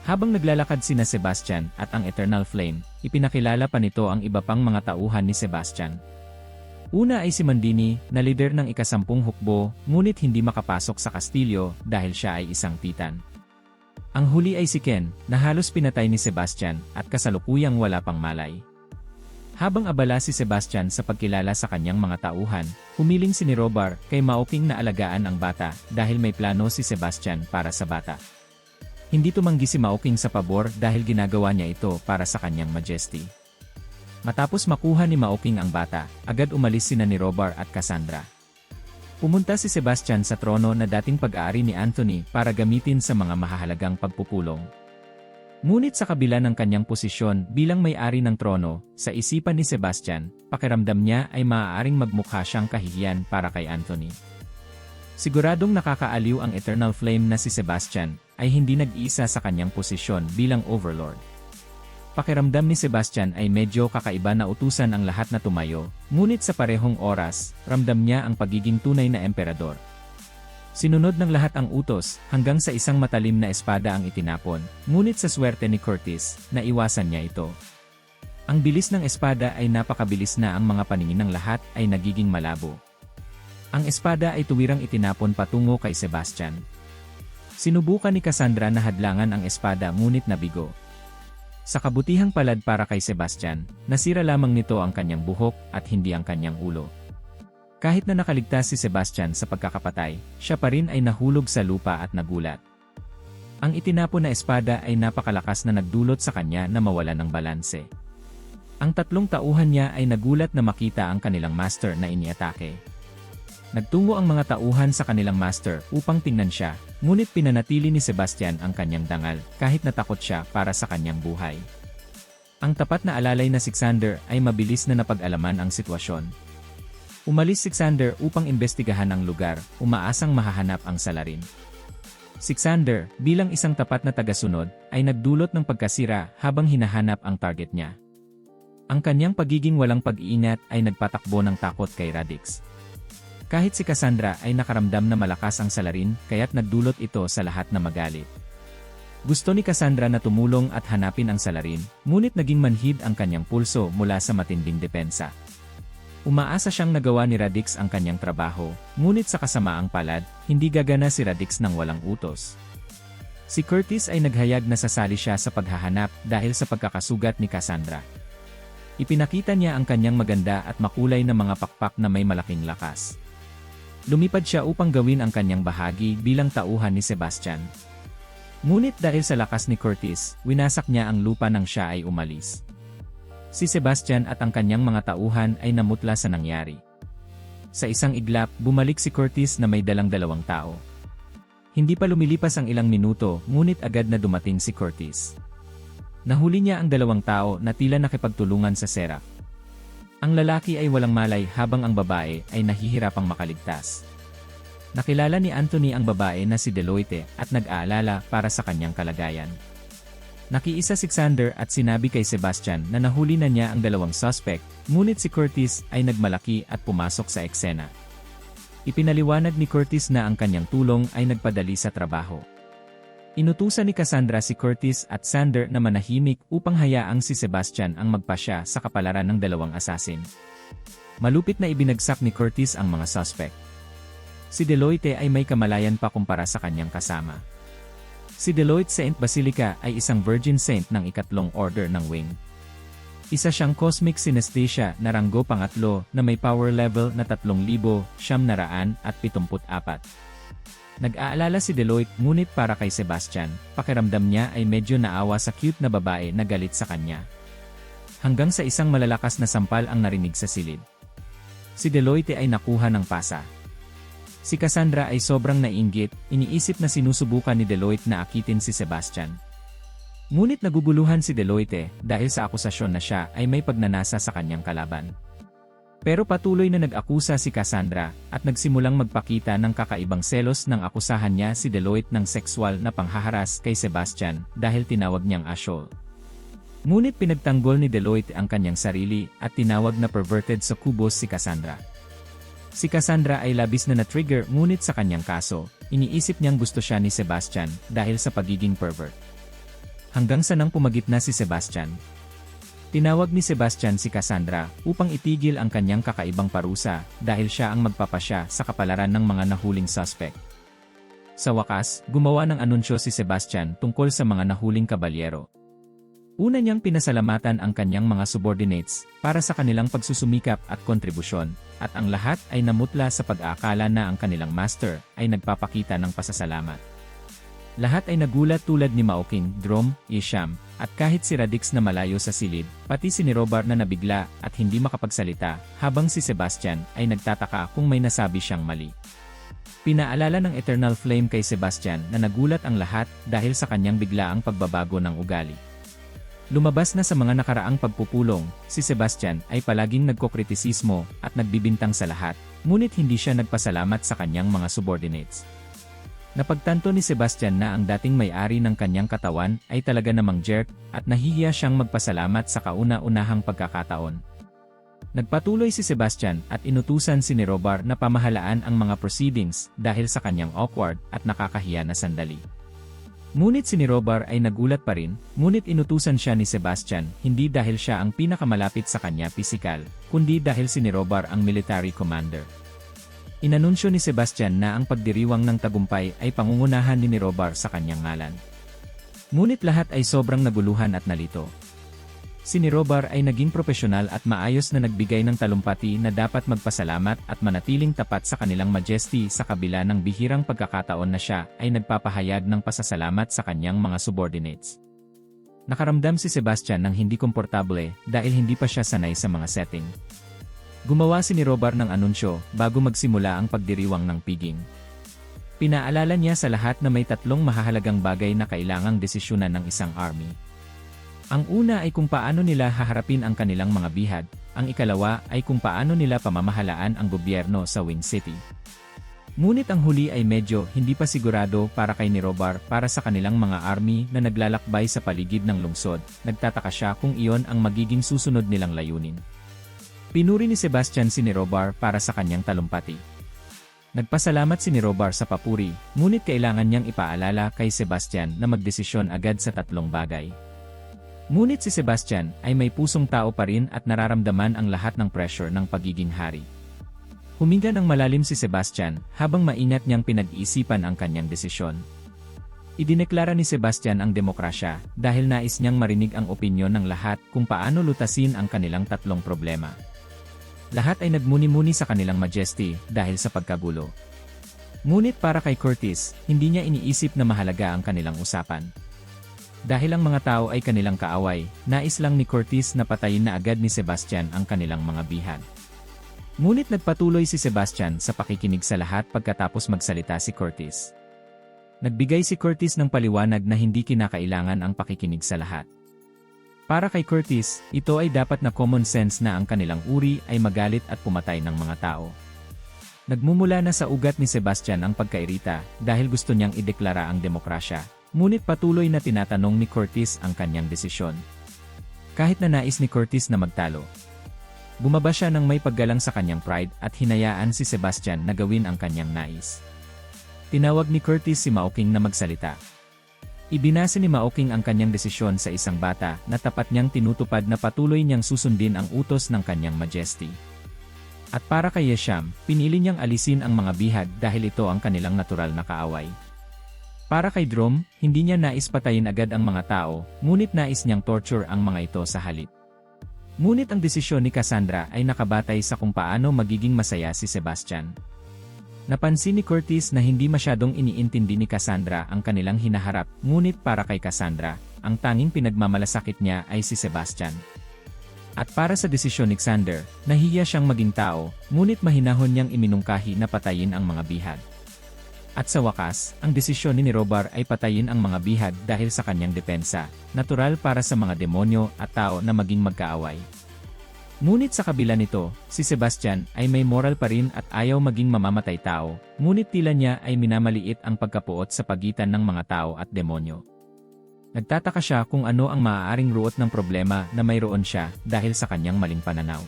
S1: Habang naglalakad sina Sebastian at ang Eternal Flame, ipinakilala pa nito ang iba pang mga tauhan ni Sebastian. Una ay si Mandini, na leader ng ika-10 hukbo, ngunit hindi makapasok sa kastilyo dahil siya ay isang titan. Ang huli ay si Ken, na halos pinatay ni Sebastian at kasalukuyang wala pang malay. Habang abala si Sebastian sa pagkilala sa kanyang mga tauhan, humiling si Robar kay Mao King na alagaan ang bata dahil may plano si Sebastian para sa bata. Hindi tumanggi si Mao King sa pabor dahil ginagawa niya ito para sa kanyang Majesty. Matapos makuha ni Mao King ang bata, agad umalis sina Robar at Cassandra. Pumunta si Sebastian sa trono na dating pag-aari ni Anthony para gamitin sa mga mahahalagang pagpupulong. Ngunit sa kabila ng kanyang posisyon bilang may-ari ng trono, sa isipan ni Sebastian, pakiramdam niya ay maaaring magmukha siyang kahihiyan para kay Anthony. Siguradong nakakaaliw ang Eternal Flame na si Sebastian, ay hindi nag-iisa sa kanyang posisyon bilang Overlord. Pakiramdam ni Sebastian ay medyo kakaiba na utusan ang lahat na tumayo, ngunit sa parehong oras, ramdam niya ang pagiging tunay na emperador. Sinunod ng lahat ang utos, hanggang sa isang matalim na espada ang itinapon, ngunit sa swerte ni Curtis, naiwasan niya ito. Ang bilis ng espada ay napakabilis na ang mga paningin ng lahat ay nagiging malabo. Ang espada ay tuwirang itinapon patungo kay Sebastian. Sinubukan ni Cassandra na hadlangan ang espada ngunit nabigo. Sa kabutihang palad para kay Sebastian, nasira lamang nito ang kanyang buhok at hindi ang kanyang ulo. Kahit na nakaligtas si Sebastian sa pagkakapatay, siya pa rin ay nahulog sa lupa at nagulat. Ang itinapon na espada ay napakalakas na nagdulot sa kanya na mawalan ng balanse. Ang tatlong tauhan niya ay nagulat na makita ang kanilang master na iniatake. Nagtungo ang mga tauhan sa kanilang master upang tingnan siya, ngunit pinanatili ni Sebastian ang kanyang dangal kahit natakot siya para sa kanyang buhay. Ang tapat na alalay na si Xander ay mabilis na napag-alaman ang sitwasyon. Umalis si Xander upang imbestigahan ang lugar, umaasang mahahanap ang salarin. Si Xander, bilang isang tapat na tagasunod, ay nagdulot ng pagkasira habang hinahanap ang target niya. Ang kanyang pagiging walang pag-iingat ay nagpatakbo ng takot kay Radix. Kahit si Cassandra ay nakaramdam na malakas ang salarin, kaya't nagdulot ito sa lahat na magalit. Gusto ni Cassandra na tumulong at hanapin ang salarin, ngunit naging manhid ang kanyang pulso mula sa matinding depensa. Umaasa siyang nagawa ni Radix ang kanyang trabaho, ngunit sa kasamaang palad, hindi gagana si Radix nang walang utos. Si Curtis ay naghayag na sasali siya sa paghahanap dahil sa pagkakasugat ni Cassandra. Ipinakita niya ang kanyang maganda at makulay na mga pakpak na may malaking lakas. Lumipad siya upang gawin ang kanyang bahagi bilang tauhan ni Sebastian. Ngunit dahil sa lakas ni Curtis, winasak niya ang lupa nang siya ay umalis. Si Sebastian at ang kanyang mga tauhan ay namutla sa nangyari. Sa isang iglap, bumalik si Curtis na may dalang 2 tao. Hindi pa lumilipas ang ilang minuto, ngunit agad na dumating si Curtis. Nahuli niya ang 2 tao na tila nakipagtulungan sa Seraph. Ang lalaki ay walang malay habang ang babae ay nahihirapang makaligtas. Nakilala ni Anthony ang babae na si Deloitte at nag-aalala para sa kanyang kalagayan. Nakiisa si Xander at sinabi kay Sebastian na nahuli na niya ang 2 suspect, ngunit si Curtis ay nagmalaki at pumasok sa eksena. Ipinaliwanag ni Curtis na ang kanyang tulong ay nagpadali sa trabaho. Inutusan ni Cassandra si Curtis at Xander na manahimik upang hayaang si Sebastian ang magpasya sa kapalaran ng 2 assassin. Malupit na ibinagsak ni Curtis ang mga suspect. Si Deloitte ay may kamalayan pa kumpara sa kanyang kasama. Si Deloitte Saint Basilica ay isang Virgin Saint ng 3rd Order ng Wing. Isa siyang Cosmic Synesthesia na ranggo pangatlo na may power level na 3,974. Nag-aalala si Deloitte ngunit para kay Sebastian, pakiramdam niya ay medyo naawa sa cute na babae na galit sa kanya. Hanggang sa isang malalakas na sampal ang narinig sa silid. Si Deloitte ay nakuha ng pasa. Si Cassandra ay sobrang nainggit, iniisip na sinusubukan ni Deloitte na akitin si Sebastian. Ngunit naguguluhan si Deloitte dahil sa akusasyon na siya ay may pagnanasa sa kanyang kalaban. Pero patuloy na nag-akusa si Cassandra at nagsimulang magpakita ng kakaibang selos nang akusahan niya si Deloitte ng sexual na panghaharas kay Sebastian dahil tinawag niyang asyol. Ngunit pinagtanggol ni Deloitte ang kanyang sarili at tinawag na perverted succubus si Cassandra. Si Cassandra ay labis na na-trigger ngunit sa kanyang kaso, iniisip niyang gusto siya ni Sebastian dahil sa pagiging pervert. Hanggang sa nang pumagitna si Sebastian. Tinawag ni Sebastian si Cassandra upang itigil ang kanyang kakaibang parusa dahil siya ang magpapasya sa kapalaran ng mga nahuling suspect. Sa wakas, gumawa ng anunsyo si Sebastian tungkol sa mga nahuling kabalyero. Una niyang pinasalamatan ang kanyang mga subordinates para sa kanilang pagsusumikap at kontribusyon, at ang lahat ay namutla sa pag-aakala na ang kanilang master ay nagpapakita ng pasasalamat. Lahat ay nagulat tulad ni Maoking, Drom, Isham, at kahit si Radix na malayo sa silid, pati si Nirobar na nabigla at hindi makapagsalita, habang si Sebastian ay nagtataka kung may nasabi siyang mali. Pinaalala ng Eternal Flame kay Sebastian na nagulat ang lahat dahil sa kanyang biglaang pagbabago ng ugali. Lumabas na sa mga nakaraang pagpupulong, si Sebastian ay palaging nagkokritisismo at nagbibintang sa lahat, ngunit hindi siya nagpasalamat sa kanyang mga subordinates. Napagtanto ni Sebastian na ang dating may-ari ng kanyang katawan ay talaga namang jerk at nahihiya siyang magpasalamat sa kauna-unahang pagkakataon. Nagpatuloy si Sebastian at inutusan si Nirobar na pamahalaan ang mga proceedings dahil sa kanyang awkward at nakakahiya na sandali. Ngunit si Nirobar ay nagulat pa rin, ngunit inutusan siya ni Sebastian hindi dahil siya ang pinakamalapit sa kanya pisikal, kundi dahil si Nirobar ang military commander. Inanunsyo ni Sebastian na ang pagdiriwang ng tagumpay ay pangungunahan ni Robar sa kanyang ngalan. Ngunit lahat ay sobrang naguluhan at nalito. Si Robar ay naging propesyonal at maayos na nagbigay ng talumpati na dapat magpasalamat at manatiling tapat sa kanilang majesty sa kabila ng bihirang pagkakataon na siya ay nagpapahayag ng pasasalamat sa kanyang mga subordinates. Nakaramdam si Sebastian ng hindi komportable dahil hindi pa siya sanay sa mga setting. Gumawa si Robar ng anunsyo bago magsimula ang pagdiriwang ng piging. Pinaalala niya sa lahat na may tatlong mahahalagang bagay na kailangang desisyonan ng isang army. Ang una ay kung paano nila haharapin ang kanilang mga bihag, ang ikalawa ay kung paano nila pamamahalaan ang gobyerno sa Wing City. Ngunit ang huli ay medyo hindi pa sigurado para kay Robar para sa kanilang mga army na naglalakbay sa paligid ng lungsod, nagtataka siya kung iyon ang magiging susunod nilang layunin. Pinuri ni Sebastian si Robar para sa kanyang talumpati. Nagpasalamat si Robar sa papuri, ngunit kailangan niyang ipaalala kay Sebastian na magdesisyon agad sa tatlong bagay. Ngunit si Sebastian ay may pusong tao pa rin at nararamdaman ang lahat ng pressure ng pagiging hari. Huminga ng malalim si Sebastian habang maingat niyang pinag-iisipan ang kanyang desisyon. Idineklara ni Sebastian ang demokrasya dahil nais niyang marinig ang opinyon ng lahat kung paano lutasin ang kanilang tatlong problema. Lahat ay nagmuni-muni sa kanilang majesty dahil sa pagkagulo. Ngunit para kay Curtis, hindi niya iniisip na mahalaga ang kanilang usapan. Dahil ang mga tao ay kanilang kaaway, nais lang ni Curtis na patayin na agad ni Sebastian ang kanilang mga bihag. Ngunit nagpatuloy si Sebastian sa pakikinig sa lahat pagkatapos magsalita si Curtis. Nagbigay si Curtis ng paliwanag na hindi kinakailangan ang pakikinig sa lahat. Para kay Curtis, ito ay dapat na common sense na ang kanilang uri ay magalit at pumatay ng mga tao. Nagmumula na sa ugat ni Sebastian ang pagkairita dahil gusto niyang ideklara ang demokrasya, ngunit patuloy na tinatanong ni Curtis ang kanyang desisyon. Kahit na nais ni Curtis na magtalo, bumaba siya ng may paggalang sa kanyang pride at hinayaan si Sebastian na gawin ang kanyang nais. Tinawag ni Curtis si Maoking na magsalita. Ibinasa ni Maoking ang kanyang desisyon sa isang bata na tapat niyang tinutupad na patuloy niyang susundin ang utos ng kanyang majesty. At para kay Yesham, pinili niyang alisin ang mga bihag dahil ito ang kanilang natural na kaaway. Para kay Drom, hindi niya nais patayin agad ang mga tao, ngunit nais niyang torture ang mga ito sa halip. Ngunit ang desisyon ni Cassandra ay nakabatay sa kung paano magiging masaya si Sebastian. Napansin ni Curtis na hindi masyadong iniintindi ni Cassandra ang kanilang hinaharap, ngunit para kay Cassandra, ang tanging pinagmamalasakit niya ay si Sebastian. At para sa desisyon ni Xander, nahihiya siyang maging tao, ngunit mahinahon niyang iminungkahi na patayin ang mga bihag. At sa wakas, ang desisyon ni Robar ay patayin ang mga bihag dahil sa kanyang depensa, natural para sa mga demonyo at tao na maging magkaaway. Ngunit sa kabila nito, si Sebastian ay may moral pa rin at ayaw maging mamamatay tao, ngunit tila niya ay minamaliit ang pagkapuot sa pagitan ng mga tao at demonyo. Nagtataka siya kung ano ang maaaring ruot ng problema na mayroon siya dahil sa kanyang maling pananaw.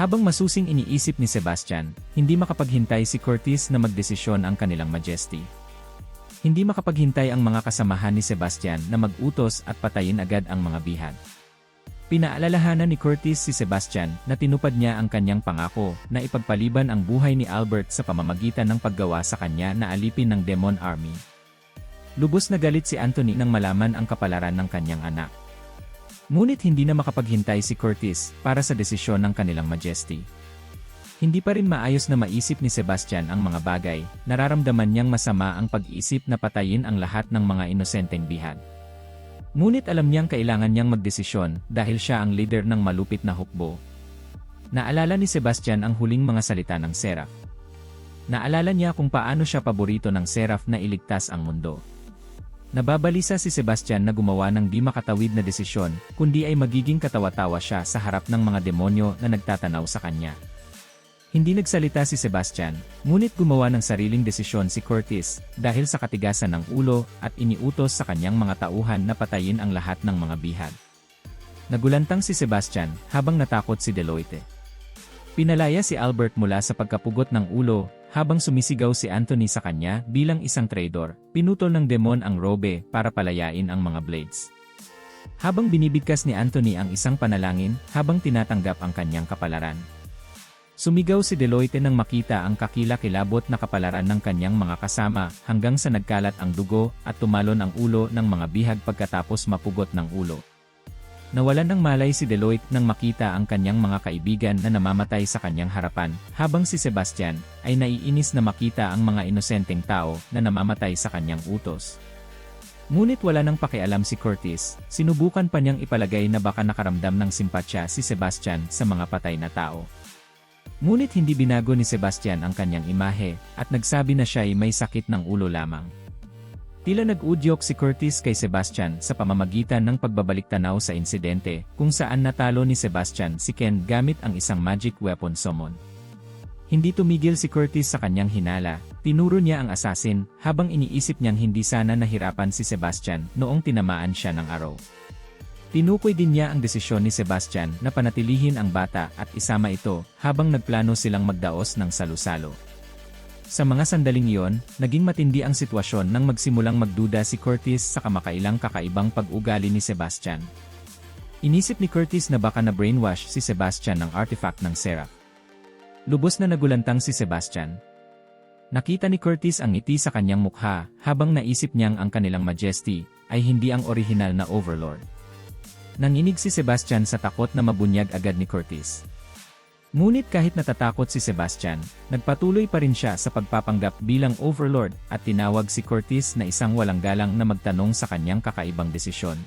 S1: Habang masusing iniisip ni Sebastian, hindi makapaghintay si Curtis na magdesisyon ang kanilang majesty. Hindi makapaghintay ang mga kasamahan ni Sebastian na mag-utos at patayin agad ang mga bihag. Pinaalalahanan ni Curtis si Sebastian na tinupad niya ang kanyang pangako na ipagpaliban ang buhay ni Albert sa pamamagitan ng paggawa sa kanya na alipin ng Demon Army. Lubos na galit si Anthony nang malaman ang kapalaran ng kanyang anak. Ngunit hindi na makapaghintay si Curtis para sa desisyon ng kanilang majesty. Hindi pa rin maayos na maisip ni Sebastian ang mga bagay, nararamdaman niyang masama ang pag-isip na patayin ang lahat ng mga inosenteng bihag. Ngunit alam niyang kailangan niyang magdesisyon dahil siya ang leader ng malupit na hukbo. Naalala ni Sebastian ang huling mga salita ng Seraph. Naalala niya kung paano siya paborito ng Seraph na iligtas ang mundo. Nababalisa si Sebastian na gumawa ng di makatawid na desisyon, kundi ay magiging katawa-tawa siya sa harap ng mga demonyo na nagtatanaw sa kanya. Hindi nagsalita si Sebastian, ngunit gumawa ng sariling desisyon si Curtis dahil sa katigasan ng ulo at iniutos sa kanyang mga tauhan na patayin ang lahat ng mga bihag. Nagulantang si Sebastian habang natakot si Deloitte. Pinalaya si Albert mula sa pagkapugot ng ulo habang sumisigaw si Anthony sa kanya bilang isang traidor, pinutol ng demon ang robe para palayain ang mga blades. Habang binibigkas ni Anthony ang isang panalangin habang tinatanggap ang kanyang kapalaran. Sumigaw si Deloitte nang makita ang kakila-kilabot na kapalaran ng kanyang mga kasama hanggang sa nagkalat ang dugo at tumalon ang ulo ng mga bihag pagkatapos mapugot ng ulo. Nawalan ng malay si Deloitte nang makita ang kanyang mga kaibigan na namamatay sa kanyang harapan, habang si Sebastian ay naiinis na makita ang mga inosenteng tao na namamatay sa kanyang utos. Ngunit wala nang pakialam si Curtis, sinubukan pa niyang ipalagay na baka nakaramdam ng simpatya si Sebastian sa mga patay na tao. Ngunit hindi binago ni Sebastian ang kanyang imahe, at nagsabi na siya ay may sakit ng ulo lamang. Tila nag-udyok si Curtis kay Sebastian sa pamamagitan ng pagbabalik-tanaw sa insidente, kung saan natalo ni Sebastian si Ken gamit ang isang magic weapon summon. Hindi tumigil si Curtis sa kanyang hinala, tinuro niya ang assassin, habang iniisip niyang hindi sana nahirapan si Sebastian noong tinamaan siya ng arrow. Tinukoy din niya ang desisyon ni Sebastian na panatilihin ang bata at isama ito habang nagplano silang magdaos ng salu-salo. Sa mga sandaling iyon, naging matindi ang sitwasyon nang magsimulang magduda si Curtis sa kamakailang kakaibang pag-ugali ni Sebastian. Inisip ni Curtis na baka na-brainwash si Sebastian ng artifact ng Seraph. Lubos na nagulantang si Sebastian. Nakita ni Curtis ang ngiti sa kanyang mukha habang naisip niyang ang kanilang Majesty ay hindi ang orihinal na Overlord. Nanginig si Sebastian sa takot na mabunyag agad ni Curtis. Ngunit kahit natatakot si Sebastian, nagpatuloy pa rin siya sa pagpapanggap bilang Overlord at tinawag si Curtis na isang walang galang na magtanong sa kanyang kakaibang desisyon.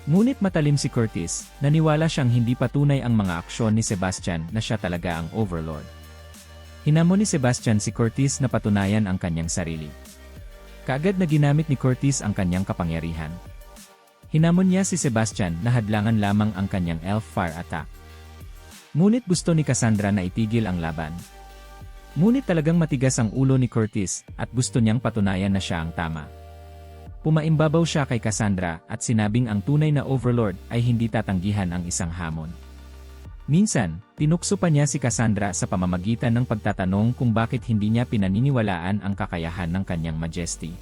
S1: Ngunit matalim si Curtis, naniwala siyang hindi patunay ang mga aksyon ni Sebastian na siya talaga ang Overlord. Hinamon ni Sebastian si Curtis na patunayan ang kanyang sarili. Kaagad na ginamit ni Curtis ang kanyang kapangyarihan. Hinamon niya si Sebastian na hadlangan lamang ang kanyang elf fire attack. Ngunit gusto ni Cassandra na itigil ang laban. Ngunit talagang matigas ang ulo ni Curtis at gusto niyang patunayan na siya ang tama. Pumaimbabaw siya kay Cassandra at sinabing ang tunay na Overlord ay hindi tatanggihan ang isang hamon. Minsan, tinukso pa niya si Cassandra sa pamamagitan ng pagtatanong kung bakit hindi niya pinaniniwalaan ang kakayahan ng kanyang Majesty.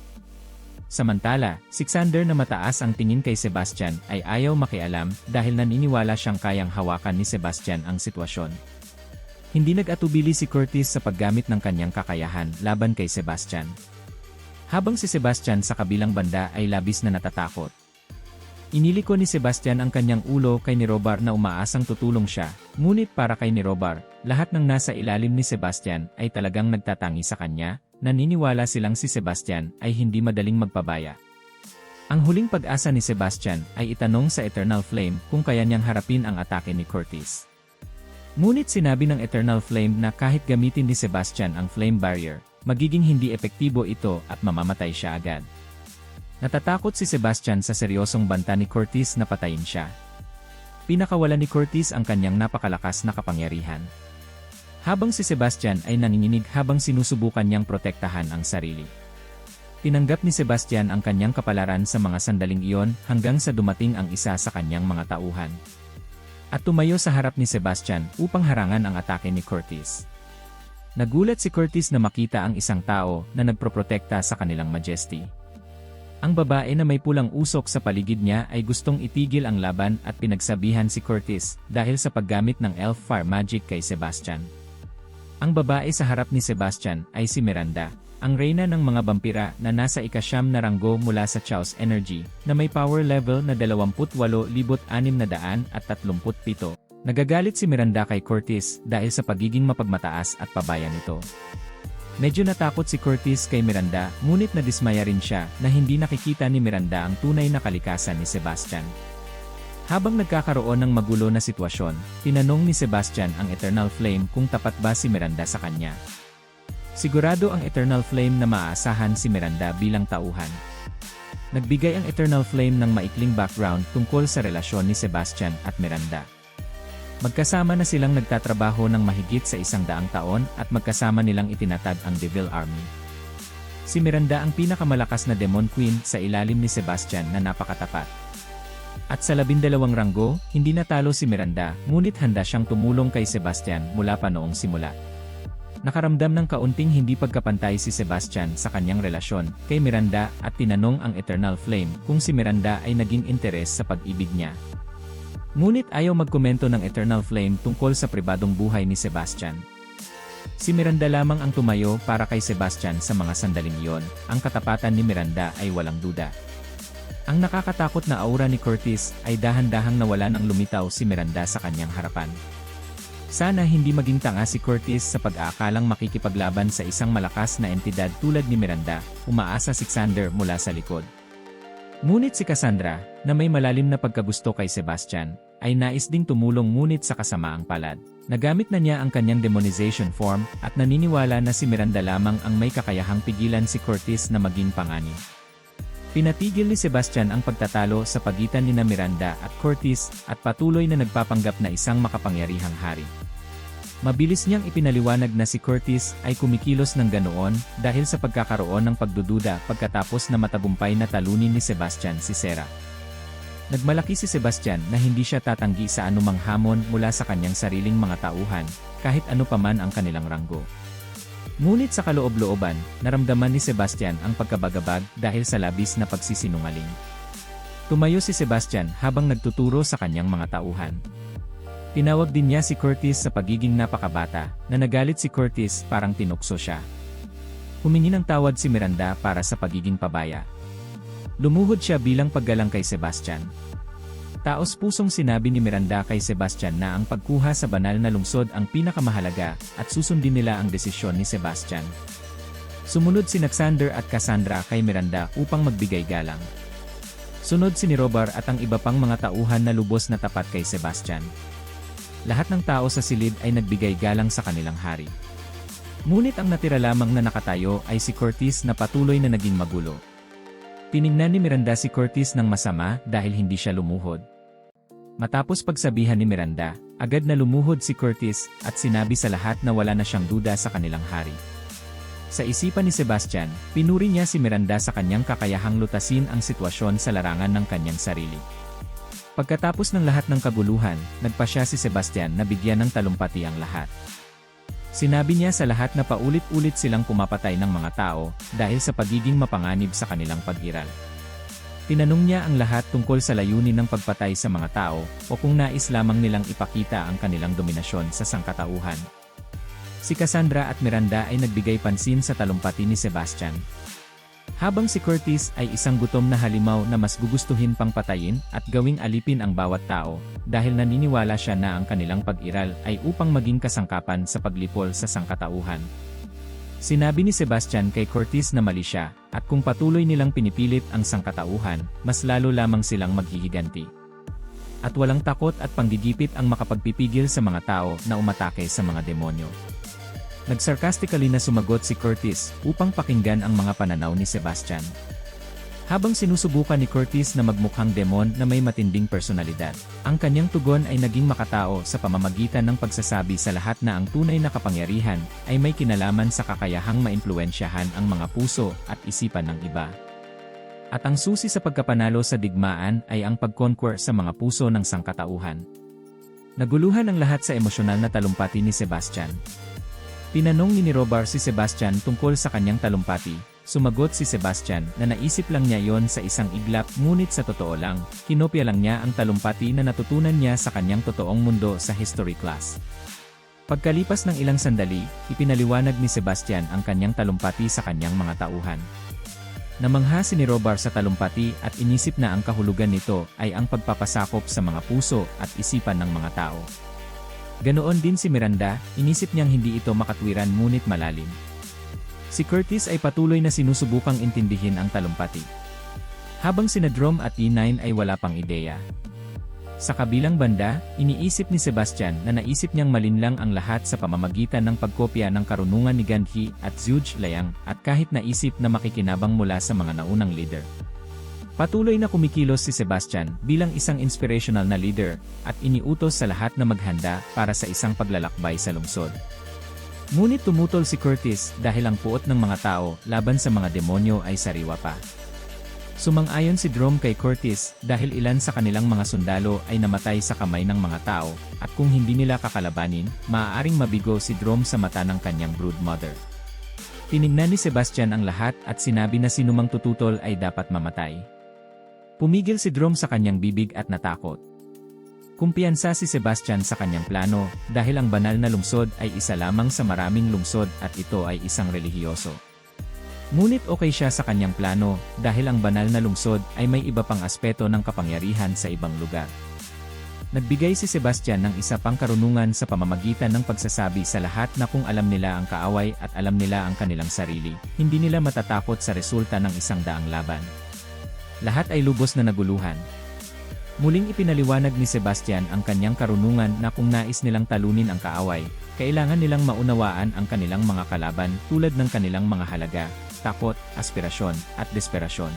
S1: Samantala, si Xander na mataas ang tingin kay Sebastian ay ayaw makialam dahil naniniwala siyang kayang hawakan ni Sebastian ang sitwasyon. Hindi nag-atubili si Curtis sa paggamit ng kanyang kakayahan laban kay Sebastian. Habang si Sebastian sa kabilang banda ay labis na natatakot. Iniliko ni Sebastian ang kanyang ulo kay ni Robar na umaasang tutulong siya, ngunit para kay ni Robar, lahat ng nasa ilalim ni Sebastian ay talagang nagtatangi sa kanya. Naniniwala silang si Sebastian ay hindi madaling magpabaya. Ang huling pag-asa ni Sebastian ay itanong sa Eternal Flame kung kaya niyang harapin ang atake ni Curtis. Ngunit sinabi ng Eternal Flame na kahit gamitin ni Sebastian ang Flame Barrier, magiging hindi epektibo ito at mamamatay siya agad. Natatakot si Sebastian sa seryosong banta ni Curtis na patayin siya. Pinakawalan ni Curtis ang kanyang napakalakas na kapangyarihan. Habang si Sebastian ay nanginginig habang sinusubukan niyang protektahan ang sarili. Tinanggap ni Sebastian ang kanyang kapalaran sa mga sandaling iyon hanggang sa dumating ang isa sa kanyang mga tauhan. At tumayo sa harap ni Sebastian upang harangan ang atake ni Curtis. Nagulat si Curtis na makita ang isang tao na nagproprotekta sa kanilang Majesty. Ang babae na may pulang usok sa paligid niya ay gustong itigil ang laban at pinagsabihan si Curtis dahil sa paggamit ng Elf Fire Magic kay Sebastian. Ang babae sa harap ni Sebastian ay si Miranda, ang reyna ng mga vampira na nasa ika-9 na ranggo mula sa Chaos Energy, na may power level na 28,637. Nagagalit si Miranda kay Curtis dahil sa pagiging mapagmataas at pabaya nito. Medyo natakot si Curtis kay Miranda, ngunit nadismaya rin siya na hindi nakikita ni Miranda ang tunay na kalikasan ni Sebastian. Habang nagkakaroon ng magulo na sitwasyon, tinanong ni Sebastian ang Eternal Flame kung tapat ba si Miranda sa kanya. Sigurado ang Eternal Flame na maaasahan si Miranda bilang tauhan. Nagbigay ang Eternal Flame ng maikling background tungkol sa relasyon ni Sebastian at Miranda. Magkasama na silang nagtatrabaho ng mahigit sa 100 taon at magkasama nilang itinatag ang Devil Army. Si Miranda ang pinakamalakas na Demon Queen sa ilalim ni Sebastian na napakatapat. At sa 12 ranggo, hindi natalo si Miranda, ngunit handa siyang tumulong kay Sebastian mula pa noong simula. Nakaramdam ng kaunting hindi pagkapantay si Sebastian sa kanyang relasyon kay Miranda at tinanong ang Eternal Flame kung si Miranda ay naging interes sa pag-ibig niya. Ngunit ayaw magkomento ng Eternal Flame tungkol sa pribadong buhay ni Sebastian. Si Miranda lamang ang tumayo para kay Sebastian sa mga sandaling iyon. Ang katapatan ni Miranda ay walang duda. Ang nakakatakot na aura ni Curtis ay dahan-dahang nawalan ang lumitaw si Miranda sa kanyang harapan. Sana hindi maging tanga si Curtis sa pag-aakalang makikipaglaban sa isang malakas na entidad tulad ni Miranda, umaasa si Xander mula sa likod. Ngunit si Cassandra, na may malalim na pagkagusto kay Sebastian, ay nais ding tumulong ngunit sa kasamaang palad. Nagamit na niya ang kanyang demonization form at naniniwala na si Miranda lamang ang may kakayahang pigilan si Curtis na maging panganib. Pinatigil ni Sebastian ang pagtatalo sa pagitan nina Miranda at Curtis at patuloy na nagpapanggap na isang makapangyarihang hari. Mabilis niyang ipinaliwanag na si Curtis ay kumikilos ng ganoon dahil sa pagkakaroon ng pagdududa pagkatapos na matagumpay na talunin ni Sebastian si Sera. Nagmalaki si Sebastian na hindi siya tatanggi sa anumang hamon mula sa kanyang sariling mga tauhan, kahit ano paman ang kanilang ranggo. Ngunit sa kaloob-looban, naramdaman ni Sebastian ang pagkabagabag dahil sa labis na pagsisinungaling. Tumayo si Sebastian habang nagtuturo sa kanyang mga tauhan. Tinawag din niya si Curtis sa pagiging napakabata, na nagalit si Curtis parang tinukso siya. Humingi ng tawad si Miranda para sa pagiging pabaya. Lumuhod siya bilang paggalang kay Sebastian. Taos-pusong sinabi ni Miranda kay Sebastian na ang pagkuha sa banal na lungsod ang pinakamahalaga at susundin nila ang desisyon ni Sebastian. Sumunod si Xander at Cassandra kay Miranda upang magbigay galang. Sunod si Robar at ang iba pang mga tauhan na lubos na tapat kay Sebastian. Lahat ng tao sa silid ay nagbigay galang sa kanilang hari. Ngunit ang natira lamang na nakatayo ay si Curtis na patuloy na naging magulo. Tiningnan ni Miranda si Curtis ng masama dahil hindi siya lumuhod. Matapos pagsabihan ni Miranda, agad na lumuhod si Curtis at sinabi sa lahat na wala na siyang duda sa kanilang hari. Sa isipan ni Sebastian, pinuri niya si Miranda sa kanyang kakayahang lutasin ang sitwasyon sa larangan ng kanyang sarili. Pagkatapos ng lahat ng kaguluhan, nagpasya si Sebastian na bigyan ng talumpati ang lahat. Sinabi niya sa lahat na paulit-ulit silang pumapatay ng mga tao dahil sa pagiging mapanganib sa kanilang pag-iral. Tinanong niya ang lahat tungkol sa layunin ng pagpatay sa mga tao o kung nais lamang nilang ipakita ang kanilang dominasyon sa sangkatauhan. Si Cassandra at Miranda ay nagbigay pansin sa talumpati ni Sebastian. Habang si Curtis ay isang gutom na halimaw na mas gugustuhin pang patayin at gawing alipin ang bawat tao dahil naniniwala siya na ang kanilang pag-iral ay upang maging kasangkapan sa paglipol sa sangkatauhan. Sinabi ni Sebastian kay Curtis na mali siya, at kung patuloy nilang pinipilit ang sangkatauhan, mas lalo lamang silang maghihiganti. At walang takot at panggigipit ang makapagpipigil sa mga tao na umatake sa mga demonyo. Nagsarcastically na sumagot si Curtis upang pakinggan ang mga pananaw ni Sebastian. Habang sinusubukan ni Curtis na magmukhang demon na may matinding personalidad, ang kanyang tugon ay naging makatao sa pamamagitan ng pagsasabi sa lahat na ang tunay na kapangyarihan ay may kinalaman sa kakayahang maimpluwensyahan ang mga puso at isipan ng iba. At ang susi sa pagkapanalo sa digmaan ay ang pag-conquer sa mga puso ng sangkatauhan. Naguluhan ang lahat sa emosyonal na talumpati ni Sebastian. Tinanong ni Robar si Sebastian tungkol sa kanyang talumpati. Sumagot si Sebastian na naisip lang niya yon sa isang iglap, ngunit sa totoo lang, kinopya lang niya ang talumpati na natutunan niya sa kanyang totoong mundo sa history class. Pagkalipas ng ilang sandali, ipinaliwanag ni Sebastian ang kanyang talumpati sa kanyang mga tauhan. Namangha si Robar sa talumpati at inisip na ang kahulugan nito ay ang pagpapasakop sa mga puso at isipan ng mga tao. Ganoon din si Miranda, inisip niyang hindi ito makatwiran ngunit malalim. Si Curtis ay patuloy na sinusubukang intindihin ang talumpati. Habang sina Drom at E9 ay wala pang ideya. Sa kabilang banda, iniisip ni Sebastian na naisip niyang malinlang ang lahat sa pamamagitan ng pagkopya ng karunungan ni Gandhi at Zhuge Liang at kahit naisip na makikinabang mula sa mga naunang leader. Patuloy na kumikilos si Sebastian bilang isang inspirational na leader at iniutos sa lahat na maghanda para sa isang paglalakbay sa lungsod. Ngunit tumutol si Curtis dahil ang puot ng mga tao laban sa mga demonyo ay sariwa pa. Sumang-ayon si Drom kay Curtis dahil ilan sa kanilang mga sundalo ay namatay sa kamay ng mga tao at kung hindi nila kakalabanin, maaaring mabigo si Drom sa mata ng kanyang broodmother. Tiningnan ni Sebastian ang lahat at sinabi na sinumang tututol ay dapat mamatay. Pumigil si Drom sa kanyang bibig at natakot. Kumpiyansa si Sebastian sa kanyang plano dahil ang banal na lungsod ay isa lamang sa maraming lungsod at ito ay isang relihiyoso. Ngunit okay siya sa kanyang plano dahil ang banal na lungsod ay may iba pang aspeto ng kapangyarihan sa ibang lugar. Nagbigay si Sebastian ng isa pang karunungan sa pamamagitan ng pagsasabi sa lahat na kung alam nila ang kaaway at alam nila ang kanilang sarili, hindi nila matatakot sa resulta ng isang daang laban. Lahat ay lubos na naguluhan. Muling ipinaliwanag ni Sebastian ang kanyang karunungan na kung nais nilang talunin ang kaaway, kailangan nilang maunawaan ang kanilang mga kalaban tulad ng kanilang mga halaga, takot, aspirasyon, at desperasyon.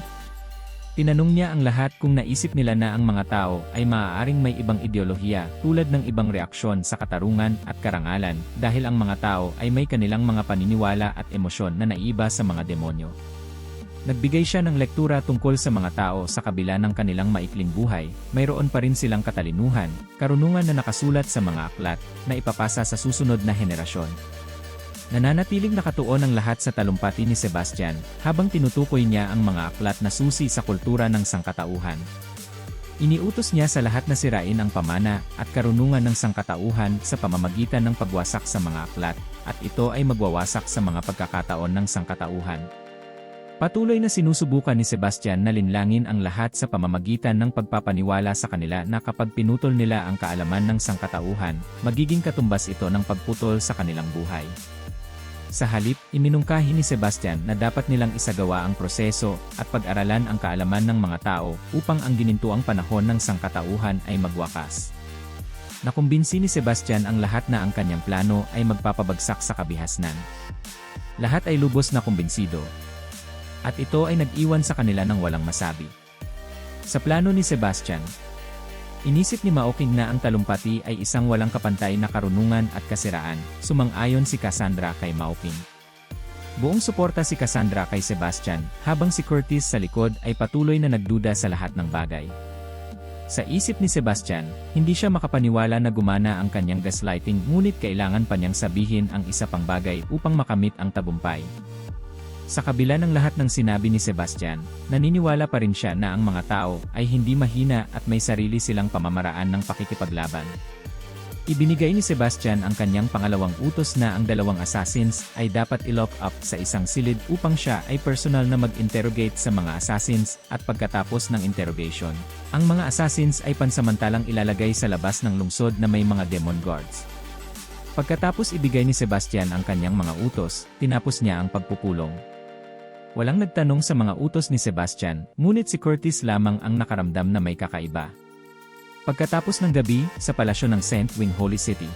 S1: Tinanong niya ang lahat kung naisip nila na ang mga tao ay maaaring may ibang ideolohiya tulad ng ibang reaksyon sa katarungan at karangalan dahil ang mga tao ay may kanilang mga paniniwala at emosyon na naiiba sa mga demonyo. Nagbigay siya ng lektura tungkol sa mga tao sa kabila ng kanilang maikling buhay, mayroon pa rin silang katalinuhan, karunungan na nakasulat sa mga aklat, na ipapasa sa susunod na henerasyon. Nananatiling nakatuon ang lahat sa talumpati ni Sebastian, habang tinutukoy niya ang mga aklat na susi sa kultura ng sangkatauhan. Iniutos niya sa lahat na sirain ang pamana at karunungan ng sangkatauhan sa pamamagitan ng pagwasak sa mga aklat, at ito ay magwawasak sa mga pagkakataon ng sangkatauhan. Patuloy na sinusubukan ni Sebastian na linlangin ang lahat sa pamamagitan ng pagpapaniwala sa kanila na kapag pinutol nila ang kaalaman ng sangkatauhan, magiging katumbas ito ng pagputol sa kanilang buhay. Sa halip, iminungkahi ni Sebastian na dapat nilang isagawa ang proseso at pag-aralan ang kaalaman ng mga tao upang ang ginintuang panahon ng sangkatauhan ay magwakas. Nakumbinsi ni Sebastian ang lahat na ang kanyang plano ay magpapabagsak sa kabihasnan. Lahat ay lubos na kumbinsido. At ito ay nag-iwan sa kanila ng walang masabi. Sa plano ni Sebastian, inisip ni Maoking na ang talumpati ay isang walang kapantay na karunungan at kasiraan, sumang-ayon si Cassandra kay Maoking. Buong suporta si Cassandra kay Sebastian, habang si Curtis sa likod ay patuloy na nagduda sa lahat ng bagay. Sa isip ni Sebastian, hindi siya makapaniwala na gumana ang kanyang gaslighting ngunit kailangan pa niyang sabihin ang isa pang bagay upang makamit ang tagumpay. Sa kabila ng lahat ng sinabi ni Sebastian, naniniwala pa rin siya na ang mga tao ay hindi mahina at may sarili silang pamamaraan ng pakikipaglaban. Ibinigay ni Sebastian ang kanyang pangalawang utos na ang dalawang assassins ay dapat i-lock up sa isang silid upang siya ay personal na mag-interrogate sa mga assassins at pagkatapos ng interrogation, ang mga assassins ay pansamantalang ilalagay sa labas ng lungsod na may mga demon guards. Pagkatapos ibigay ni Sebastian ang kanyang mga utos, tinapos niya ang pagpupulong. Walang nagtanong sa mga utos ni Sebastian, ngunit si Curtis lamang ang nakaramdam na may kakaiba. Pagkatapos ng gabi, sa palasyo ng St. Wing Holy City.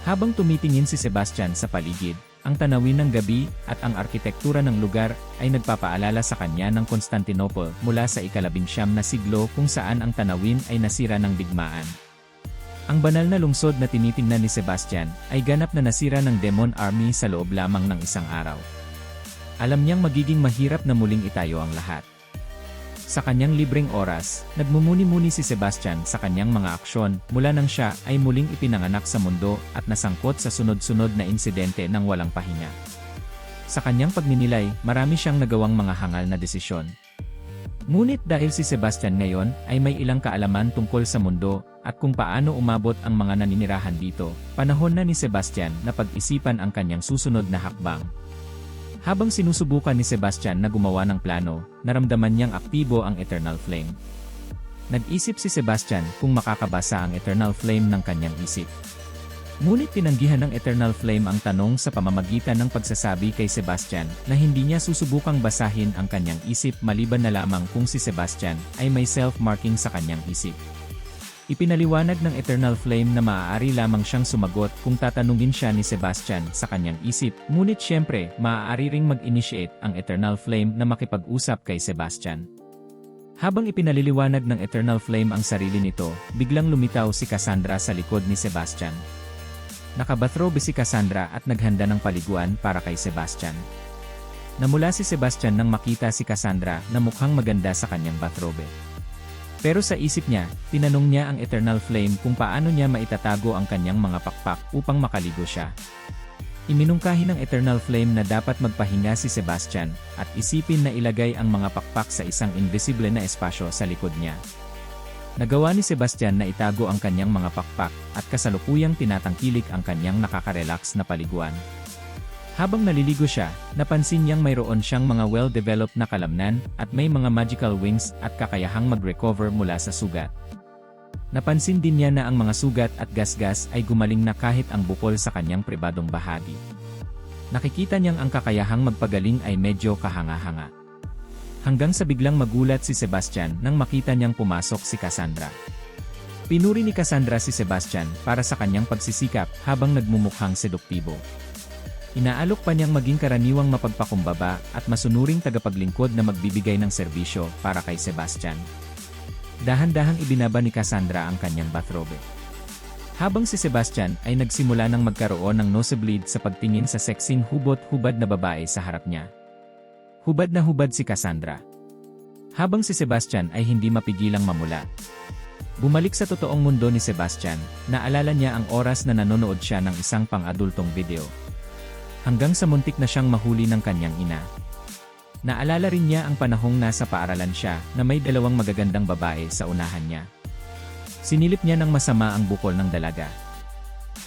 S1: Habang tumitingin si Sebastian sa paligid, ang tanawin ng gabi at ang arkitektura ng lugar ay nagpapaalala sa kanya ng Constantinople mula sa ika-19 na siglo kung saan ang tanawin ay nasira ng digmaan. Ang banal na lungsod na tinitingnan ni Sebastian ay ganap na nasira ng Demon Army sa loob lamang ng isang araw. Alam niyang magiging mahirap na muling itayo ang lahat. Sa kanyang libreng oras, nagmumuni-muni si Sebastian sa kanyang mga aksyon mula nang siya ay muling ipinanganak sa mundo at nasangkot sa sunod-sunod na insidente ng walang pahinga. Sa kanyang pagninilay, marami siyang nagawang mga hangal na desisyon. Ngunit dahil si Sebastian ngayon ay may ilang kaalaman tungkol sa mundo at kung paano umabot ang mga naninirahan dito, panahon na ni Sebastian na pag-isipan ang kanyang susunod na hakbang. Habang sinusubukan ni Sebastian na gumawa ng plano, naramdaman niyang aktibo ang Eternal Flame. Nag-isip si Sebastian kung makakabasa ang Eternal Flame ng kanyang isip. Ngunit tinanggihan ng Eternal Flame ang tanong sa pamamagitan ng pagsasabi kay Sebastian na hindi niya susubukang basahin ang kanyang isip maliban na lamang kung si Sebastian ay may self-marking sa kanyang isip. Ipinaliwanag ng Eternal Flame na maaari lamang siyang sumagot kung tatanungin siya ni Sebastian sa kanyang isip, ngunit siyempre, maaari ring mag-initiate ang Eternal Flame na makipag-usap kay Sebastian. Habang ipinaliliwanag ng Eternal Flame ang sarili nito, biglang lumitaw si Cassandra sa likod ni Sebastian. Nakabathrobe si Cassandra at naghanda ng paliguan para kay Sebastian. Namula si Sebastian nang makita si Cassandra na mukhang maganda sa kanyang bathrobe. Pero sa isip niya, tinanong niya ang Eternal Flame kung paano niya maitatago ang kanyang mga pakpak upang makaligo siya. Iminungkahi ng Eternal Flame na dapat magpahinga si Sebastian at isipin na ilagay ang mga pakpak sa isang invisible na espasyo sa likod niya. Nagawa ni Sebastian na itago ang kanyang mga pakpak at kasalukuyang tinatangkilik ang kanyang nakaka-relax na paliguan. Habang naliligo siya, napansin niyang mayroon siyang mga well-developed na kalamnan at may mga magical wings at kakayahang mag-recover mula sa sugat. Napansin din niya na ang mga sugat at gasgas ay gumaling na kahit ang bukol sa kanyang pribadong bahagi. Nakikita niyang ang kakayahang magpagaling ay medyo kahanga-hanga. Hanggang sa biglang magulat si Sebastian nang makita niyang pumasok si Cassandra. Pinuri ni Cassandra si Sebastian para sa kanyang pagsisikap habang nagmumukhang seduktibo. Inaalok pa niyang maging karaniwang mapagpakumbaba at masunuring tagapaglingkod na magbibigay ng serbisyo para kay Sebastian. Dahan-dahang ibinaba ni Cassandra ang kanyang bathrobe. Habang si Sebastian ay nagsimula ng magkaroon ng nosebleed sa pagtingin sa sexing hubot-hubad na babae sa harap niya. Hubad na hubad si Cassandra. Habang si Sebastian ay hindi mapigilang mamula. Bumalik sa totoong mundo ni Sebastian, naalala niya ang oras na nanonood siya ng isang pang-adultong video. Hanggang sa muntik na siyang mahuli ng kanyang ina. Naalala rin niya ang panahong nasa paaralan siya na may dalawang magagandang babae sa unahan niya. Sinilip niya ng masama ang bukol ng dalaga.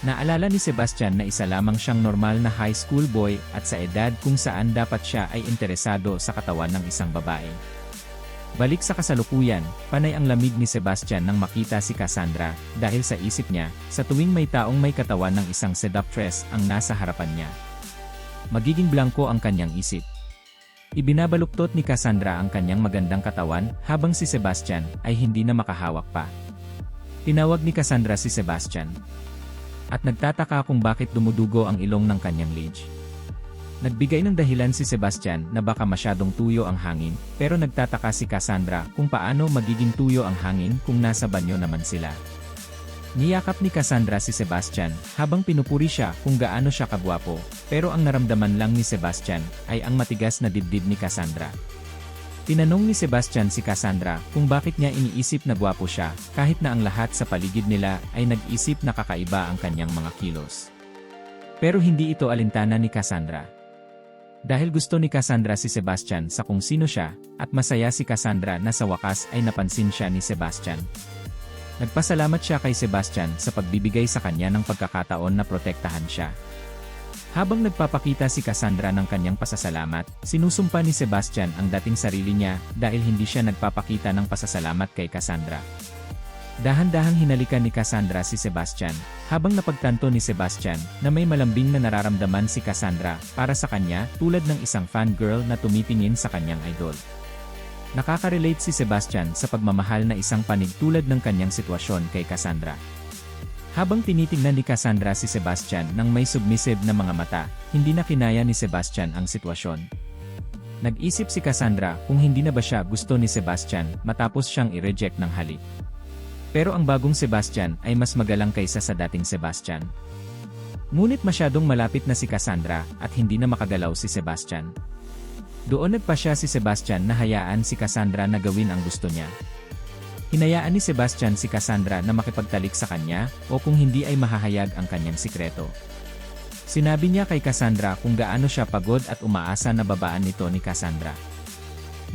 S1: Naalala ni Sebastian na isa lamang siyang normal na high school boy at sa edad kung saan dapat siya ay interesado sa katawan ng isang babae. Balik sa kasalukuyan, panay ang lamig ni Sebastian nang makita si Cassandra dahil sa isip niya, sa tuwing may taong may katawan ng isang seductress ang nasa harapan niya, magiging blanko ang kanyang isip. Ibinabaluktot ni Cassandra ang kanyang magandang katawan habang si Sebastian ay hindi na makahawak pa. Tinawag ni Cassandra si Sebastian. At nagtataka kung bakit dumudugo ang ilong ng kanyang liege. Nagbigay ng dahilan si Sebastian na baka masyadong tuyo ang hangin, pero nagtataka si Cassandra kung paano magiging tuyo ang hangin kung nasa banyo naman sila. Niyakap ni Cassandra si Sebastian habang pinupuri siya kung gaano siya kagwapo, pero ang naramdaman lang ni Sebastian ay ang matigas na dibdib ni Cassandra. Tinanong ni Sebastian si Cassandra kung bakit niya iniisip na gwapo siya kahit na ang lahat sa paligid nila ay nag-isip na kakaiba ang kanyang mga kilos. Pero hindi ito alintana ni Cassandra. Dahil gusto ni Cassandra si Sebastian sa kung sino siya, at masaya si Cassandra na sa wakas ay napansin siya ni Sebastian. Nagpasalamat siya kay Sebastian sa pagbibigay sa kanya ng pagkakataon na protektahan siya. Habang nagpapakita si Cassandra ng kanyang pasasalamat, sinusumpa ni Sebastian ang dating sarili niya dahil hindi siya nagpapakita ng pasasalamat kay Cassandra. Dahan-dahang hinalikan ni Cassandra si Sebastian, habang napagtanto ni Sebastian na may malambing na nararamdaman si Cassandra para sa kanya tulad ng isang fangirl na tumitingin sa kanyang idol. Nakaka-relate si Sebastian sa pagmamahal na isang panig tulad ng kanyang sitwasyon kay Cassandra. Habang tinitingnan ni Cassandra si Sebastian nang may submissive na mga mata, hindi na kinaya ni Sebastian ang sitwasyon. Nag-isip si Cassandra kung hindi na ba siya gusto ni Sebastian matapos siyang i-reject ng halik. Pero ang bagong Sebastian ay mas magalang kaysa sa dating Sebastian. Ngunit masyadong malapit na si Cassandra at hindi na makagalaw si Sebastian. Doon nagpasya si Sebastian na hayaan si Cassandra na gawin ang gusto niya. Hinayaan ni Sebastian si Cassandra na makipagtalik sa kanya o kung hindi ay mahahayag ang kanyang sikreto. Sinabi niya kay Cassandra kung gaano siya pagod at umaasa na babaan nito ni Cassandra.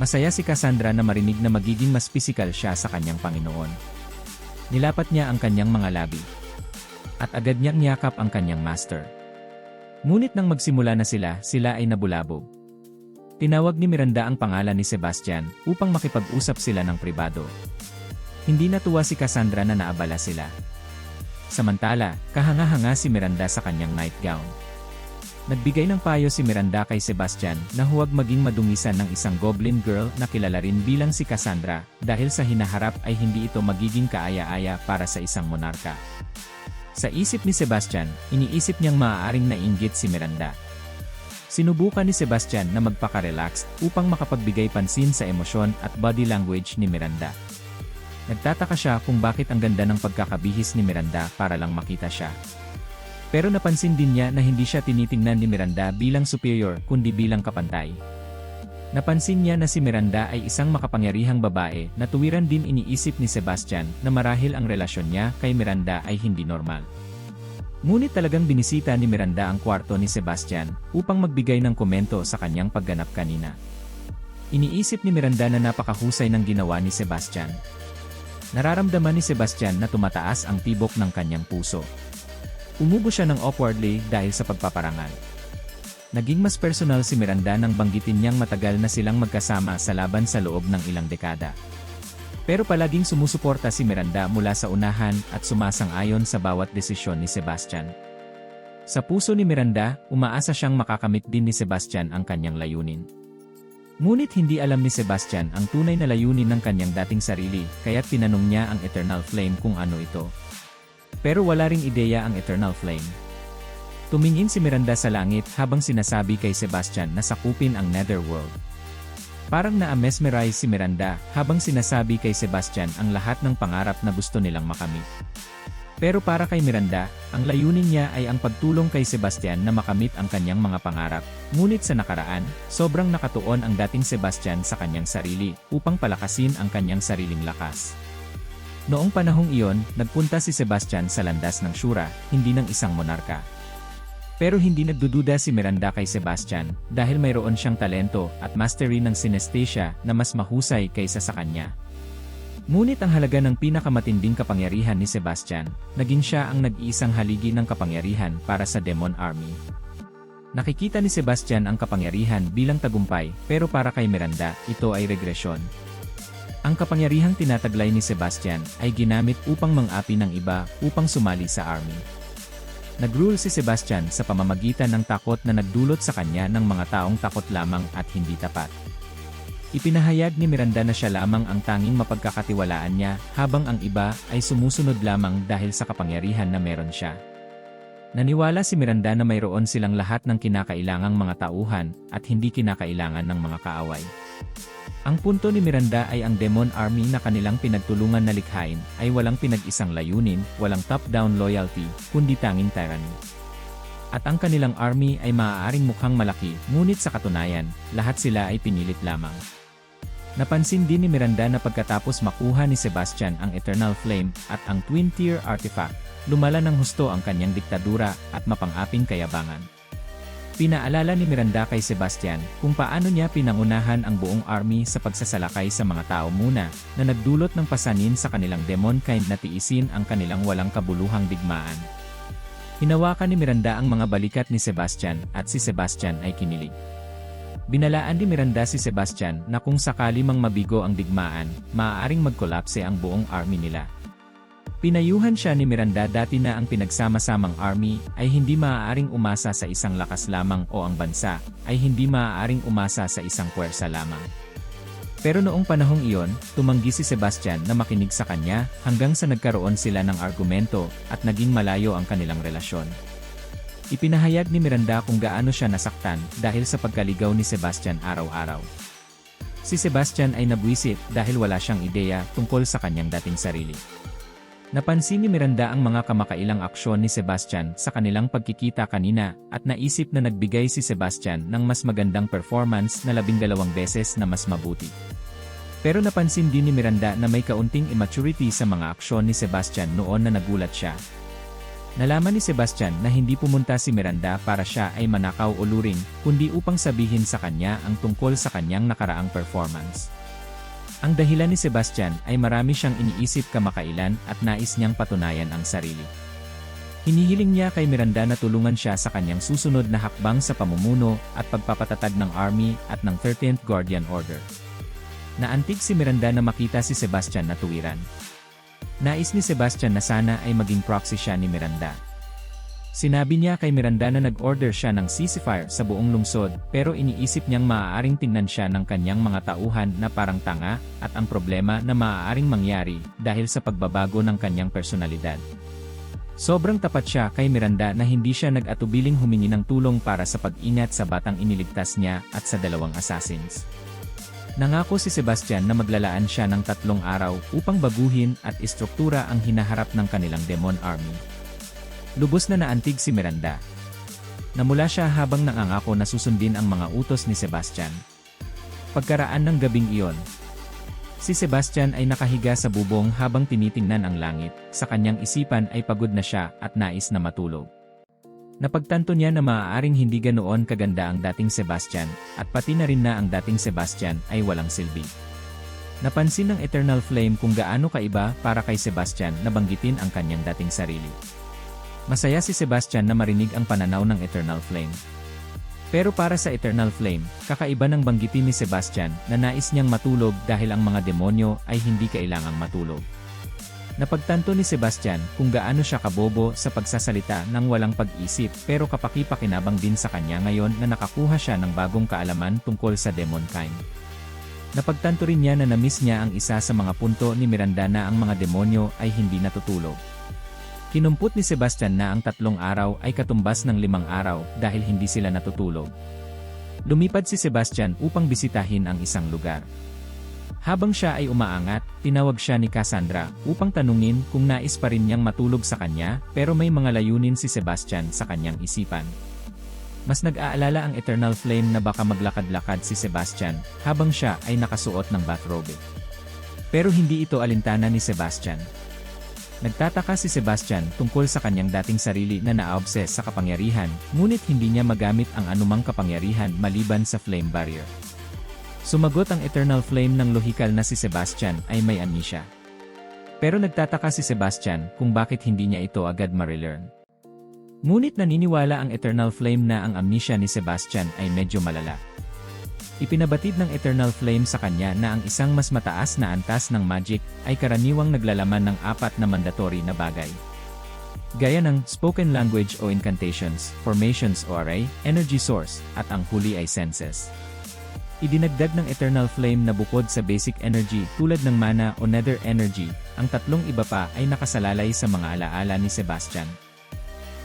S1: Masaya si Cassandra na marinig na magiging mas pisikal siya sa kanyang Panginoon. Nilapat niya ang kanyang mga labi. At agad niyang niyakap ang kanyang master. Ngunit nang magsimula na sila ay nabulabog. Tinawag ni Miranda ang pangalan ni Sebastian upang makipag-usap sila ng pribado. Hindi natuwa si Cassandra na naabala sila. Samantala, kahanga-hanga si Miranda sa kanyang nightgown. Nagbigay ng payo si Miranda kay Sebastian na huwag maging madungisan ng isang goblin girl na kilala rin bilang si Cassandra dahil sa hinaharap ay hindi ito magiging kaaya-aya para sa isang monarka. Sa isip ni Sebastian, iniisip niyang maaaring nainggit si Miranda. Sinubukan ni Sebastian na magpaka-relax upang makapagbigay pansin sa emosyon at body language ni Miranda. Nagtataka siya kung bakit ang ganda ng pagkakabihis ni Miranda para lang makita siya. Pero napansin din niya na hindi siya tinitingnan ni Miranda bilang superior kundi bilang kapantay. Napansin niya na si Miranda ay isang makapangyarihang babae na tuwiran din iniisip ni Sebastian na marahil ang relasyon niya kay Miranda ay hindi normal. Ngunit talagang binisita ni Miranda ang kwarto ni Sebastian upang magbigay ng komento sa kanyang pagganap kanina. Iniisip ni Miranda na napakahusay ng ginawa ni Sebastian. Nararamdaman ni Sebastian na tumataas ang tibok ng kanyang puso. Umubo siya ng awkwardly dahil sa pagpaparangal. Naging mas personal si Miranda nang banggitin niyang matagal na silang magkasama sa laban sa loob ng ilang dekada. Pero palaging sumusuporta si Miranda mula sa unahan at sumasang-ayon sa bawat desisyon ni Sebastian. Sa puso ni Miranda, umaasa siyang makakamit din ni Sebastian ang kanyang layunin. Ngunit hindi alam ni Sebastian ang tunay na layunin ng kanyang dating sarili, kaya't tinanong niya ang Eternal Flame kung ano ito. Pero wala ring ideya ang Eternal Flame. Tumingin si Miranda sa langit habang sinasabi kay Sebastian na sakupin ang Netherworld. Parang na-mesmerize si Miranda habang sinasabi kay Sebastian ang lahat ng pangarap na gusto nilang makamit. Pero para kay Miranda, ang layunin niya ay ang pagtulong kay Sebastian na makamit ang kanyang mga pangarap. Ngunit sa nakaraan, sobrang nakatuon ang dating Sebastian sa kanyang sarili upang palakasin ang kanyang sariling lakas. Noong panahong iyon, nagpunta si Sebastian sa landas ng Shura, hindi ng isang monarka. Pero hindi nagdududa si Miranda kay Sebastian dahil mayroon siyang talento at mastery ng synesthesia na mas mahusay kaysa sa kanya. Ngunit ang halaga ng pinakamatinding kapangyarihan ni Sebastian, naging siya ang nag-iisang haligi ng kapangyarihan para sa Demon Army. Nakikita ni Sebastian ang kapangyarihan bilang tagumpay, pero para kay Miranda, ito ay regresyon. Ang kapangyarihang tinataglay ni Sebastian ay ginamit upang mang-api ng iba upang sumali sa army. Nagrule si Sebastian sa pamamagitan ng takot na nagdulot sa kanya ng mga taong takot lamang at hindi tapat. Ipinahayag ni Miranda na siya lamang ang tanging mapagkakatiwalaan niya habang ang iba ay sumusunod lamang dahil sa kapangyarihan na meron siya. Naniwala si Miranda na mayroon silang lahat ng kinakailangang mga tauhan at hindi kinakailangan ng mga kaaway. Ang punto ni Miranda ay ang Demon Army na kanilang pinagtulungan na likhain ay walang pinag-isang layunin, walang top-down loyalty, kundi tanging tyranny. At ang kanilang army ay maaaring mukhang malaki, ngunit sa katunayan, lahat sila ay pinilit lamang. Napansin din ni Miranda na pagkatapos makuha ni Sebastian ang Eternal Flame at ang Twin Tier Artifact, lumala ng husto ang kanyang diktadura at mapang-aping kayabangan. Pinaalala ni Miranda kay Sebastian kung paano niya pinangunahan ang buong army sa pagsasalakay sa mga tao muna na nagdulot ng pasanin sa kanilang demon kind na tiisin ang kanilang walang kabuluhang digmaan. Hinawakan ni Miranda ang mga balikat ni Sebastian at si Sebastian ay kinilig. Binalaan ni Miranda si Sebastian na kung sakali mang mabigo ang digmaan, maaaring magkolapse ang buong army nila. Pinayuhan siya ni Miranda dati na ang pinagsama-samang army ay hindi maaaring umasa sa isang lakas lamang o ang bansa ay hindi maaaring umasa sa isang puwersa lamang. Pero noong panahong iyon, tumanggi si Sebastian na makinig sa kanya hanggang sa nagkaroon sila ng argumento at naging malayo ang kanilang relasyon. Ipinahayag ni Miranda kung gaano siya nasaktan dahil sa pagkaligaw ni Sebastian araw-araw. Si Sebastian ay nabwisit dahil wala siyang ideya tungkol sa kanyang dating sarili. Napansin ni Miranda ang mga kamakailang aksyon ni Sebastian sa kanilang pagkikita kanina at naisip na nagbigay si Sebastian ng mas magandang performance na 12 beses na mas mabuti. Pero napansin din ni Miranda na may kaunting immaturity sa mga aksyon ni Sebastian noon na nagulat siya. Nalaman ni Sebastian na hindi pumunta si Miranda para siya ay manakaw o luring, kundi upang sabihin sa kanya ang tungkol sa kanyang nakaraang performance. Ang dahilan ni Sebastian ay marami siyang iniisip kamakailan at nais niyang patunayan ang sarili. Hinihiling niya kay Miranda na tulungan siya sa kanyang susunod na hakbang sa pamumuno at pagpapatatag ng army at ng 13th Guardian Order. Naantig si Miranda na makita si Sebastian na tuwiran. Nais ni Sebastian na sana ay maging proxy siya ni Miranda. Sinabi niya kay Miranda na nag-order siya ng ceasefire sa buong lungsod pero iniisip niyang maaaring tingnan siya ng kanyang mga tauhan na parang tanga at ang problema na maaaring mangyari dahil sa pagbabago ng kanyang personalidad. Sobrang tapat siya kay Miranda na hindi siya nag-atubiling humingi ng tulong para sa pag-ingat sa batang iniligtas niya at sa 2 assassins. Nangako si Sebastian na maglalaan siya ng 3 araw upang baguhin at istruktura ang hinaharap ng kanilang Demon Army. Lubos na naantig si Miranda. Namula siya habang nangangako na susundin ang mga utos ni Sebastian. Pagkaraan ng gabing iyon, si Sebastian ay nakahiga sa bubong habang tinitingnan ang langit. Sa kanyang isipan ay pagod na siya at nais na matulog. Napagtanto niya na maaaring hindi ganoon kaganda ang dating Sebastian at pati na rin na ang dating Sebastian ay walang silbi. Napansin ng Eternal Flame kung gaano kaiba para kay Sebastian na banggitin ang kanyang dating sarili. Masaya si Sebastian na marinig ang pananaw ng Eternal Flame. Pero para sa Eternal Flame, kakaiba ng banggitin ni Sebastian na nais niyang matulog dahil ang mga demonyo ay hindi kailangang matulog. Napagtanto ni Sebastian kung gaano siya kabobo sa pagsasalita ng walang pag-isip pero kapaki-pakinabang din sa kanya ngayon na nakakuha siya ng bagong kaalaman tungkol sa demonkind. Napagtanto rin niya na na-miss niya ang isa sa mga punto ni Miranda na ang mga demonyo ay hindi natutulog. Kinumput ni Sebastian na ang 3 araw ay katumbas ng 5 araw dahil hindi sila natutulog. Lumipad si Sebastian upang bisitahin ang isang lugar. Habang siya ay umaangat, tinawag siya ni Cassandra upang tanungin kung nais pa rin niyang matulog sa kanya pero may mga layunin si Sebastian sa kanyang isipan. Mas nag-aalala ang Eternal Flame na baka maglakad-lakad si Sebastian habang siya ay nakasuot ng bathrobe. Pero hindi ito alintana ni Sebastian. Nagtataka si Sebastian tungkol sa kanyang dating sarili na na-obsess sa kapangyarihan, ngunit hindi niya magamit ang anumang kapangyarihan maliban sa flame barrier. Sumagot ang Eternal Flame ng lohikal na si Sebastian ay may amnesia. Pero nagtataka si Sebastian kung bakit hindi niya ito agad ma-relearn. Ngunit naniniwala ang Eternal Flame na ang amnesia ni Sebastian ay medyo malala. Ipinabatid ng Eternal Flame sa kanya na ang isang mas mataas na antas ng magic ay karaniwang naglalaman ng 4 na mandatory na bagay. Gaya ng spoken language o incantations, formations o array, energy source, at ang huli ay senses. Idinagdag ng Eternal Flame na bukod sa basic energy tulad ng mana o nether energy, ang 3 iba pa ay nakasalalay sa mga alaala ni Sebastian.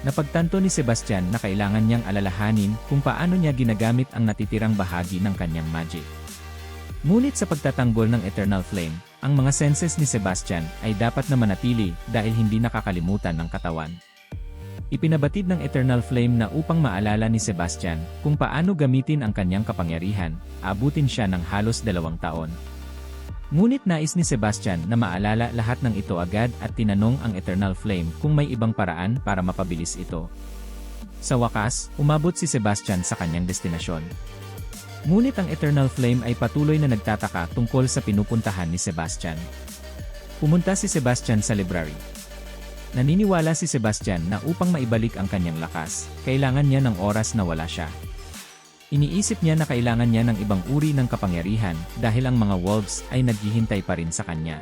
S1: Napagtanto ni Sebastian na kailangan niyang alalahanin kung paano niya ginagamit ang natitirang bahagi ng kanyang magic. Ngunit sa pagtatanggol ng Eternal Flame, ang mga senses ni Sebastian ay dapat na manatili dahil hindi nakakalimutan ng katawan. Ipinabatid ng Eternal Flame na upang maalala ni Sebastian kung paano gamitin ang kanyang kapangyarihan, abutin siya ng halos 2 taon. Ngunit nais ni Sebastian na maalala lahat ng ito agad at tinanong ang Eternal Flame kung may ibang paraan para mapabilis ito. Sa wakas, umabot si Sebastian sa kanyang destinasyon. Ngunit ang Eternal Flame ay patuloy na nagtataka tungkol sa pinupuntahan ni Sebastian. Pumunta si Sebastian sa library. Naniniwala si Sebastian na upang maibalik ang kanyang lakas, kailangan niya ng oras na wala siya. Iniisip niya na kailangan niya ng ibang uri ng kapangyarihan dahil ang mga wolves ay naghihintay pa rin sa kanya.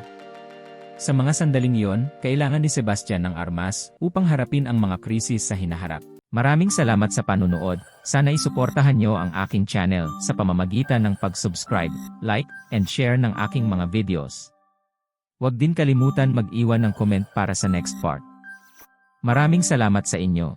S1: Sa mga sandaling iyon, kailangan ni Sebastian ng armas upang harapin ang mga krisis sa hinaharap. Maraming salamat sa panunood. Sana isuportahan niyo ang aking channel sa pamamagitan ng pag-subscribe, like, and share ng aking mga videos. Huwag din kalimutan mag-iwan ng comment para sa next part. Maraming salamat sa inyo.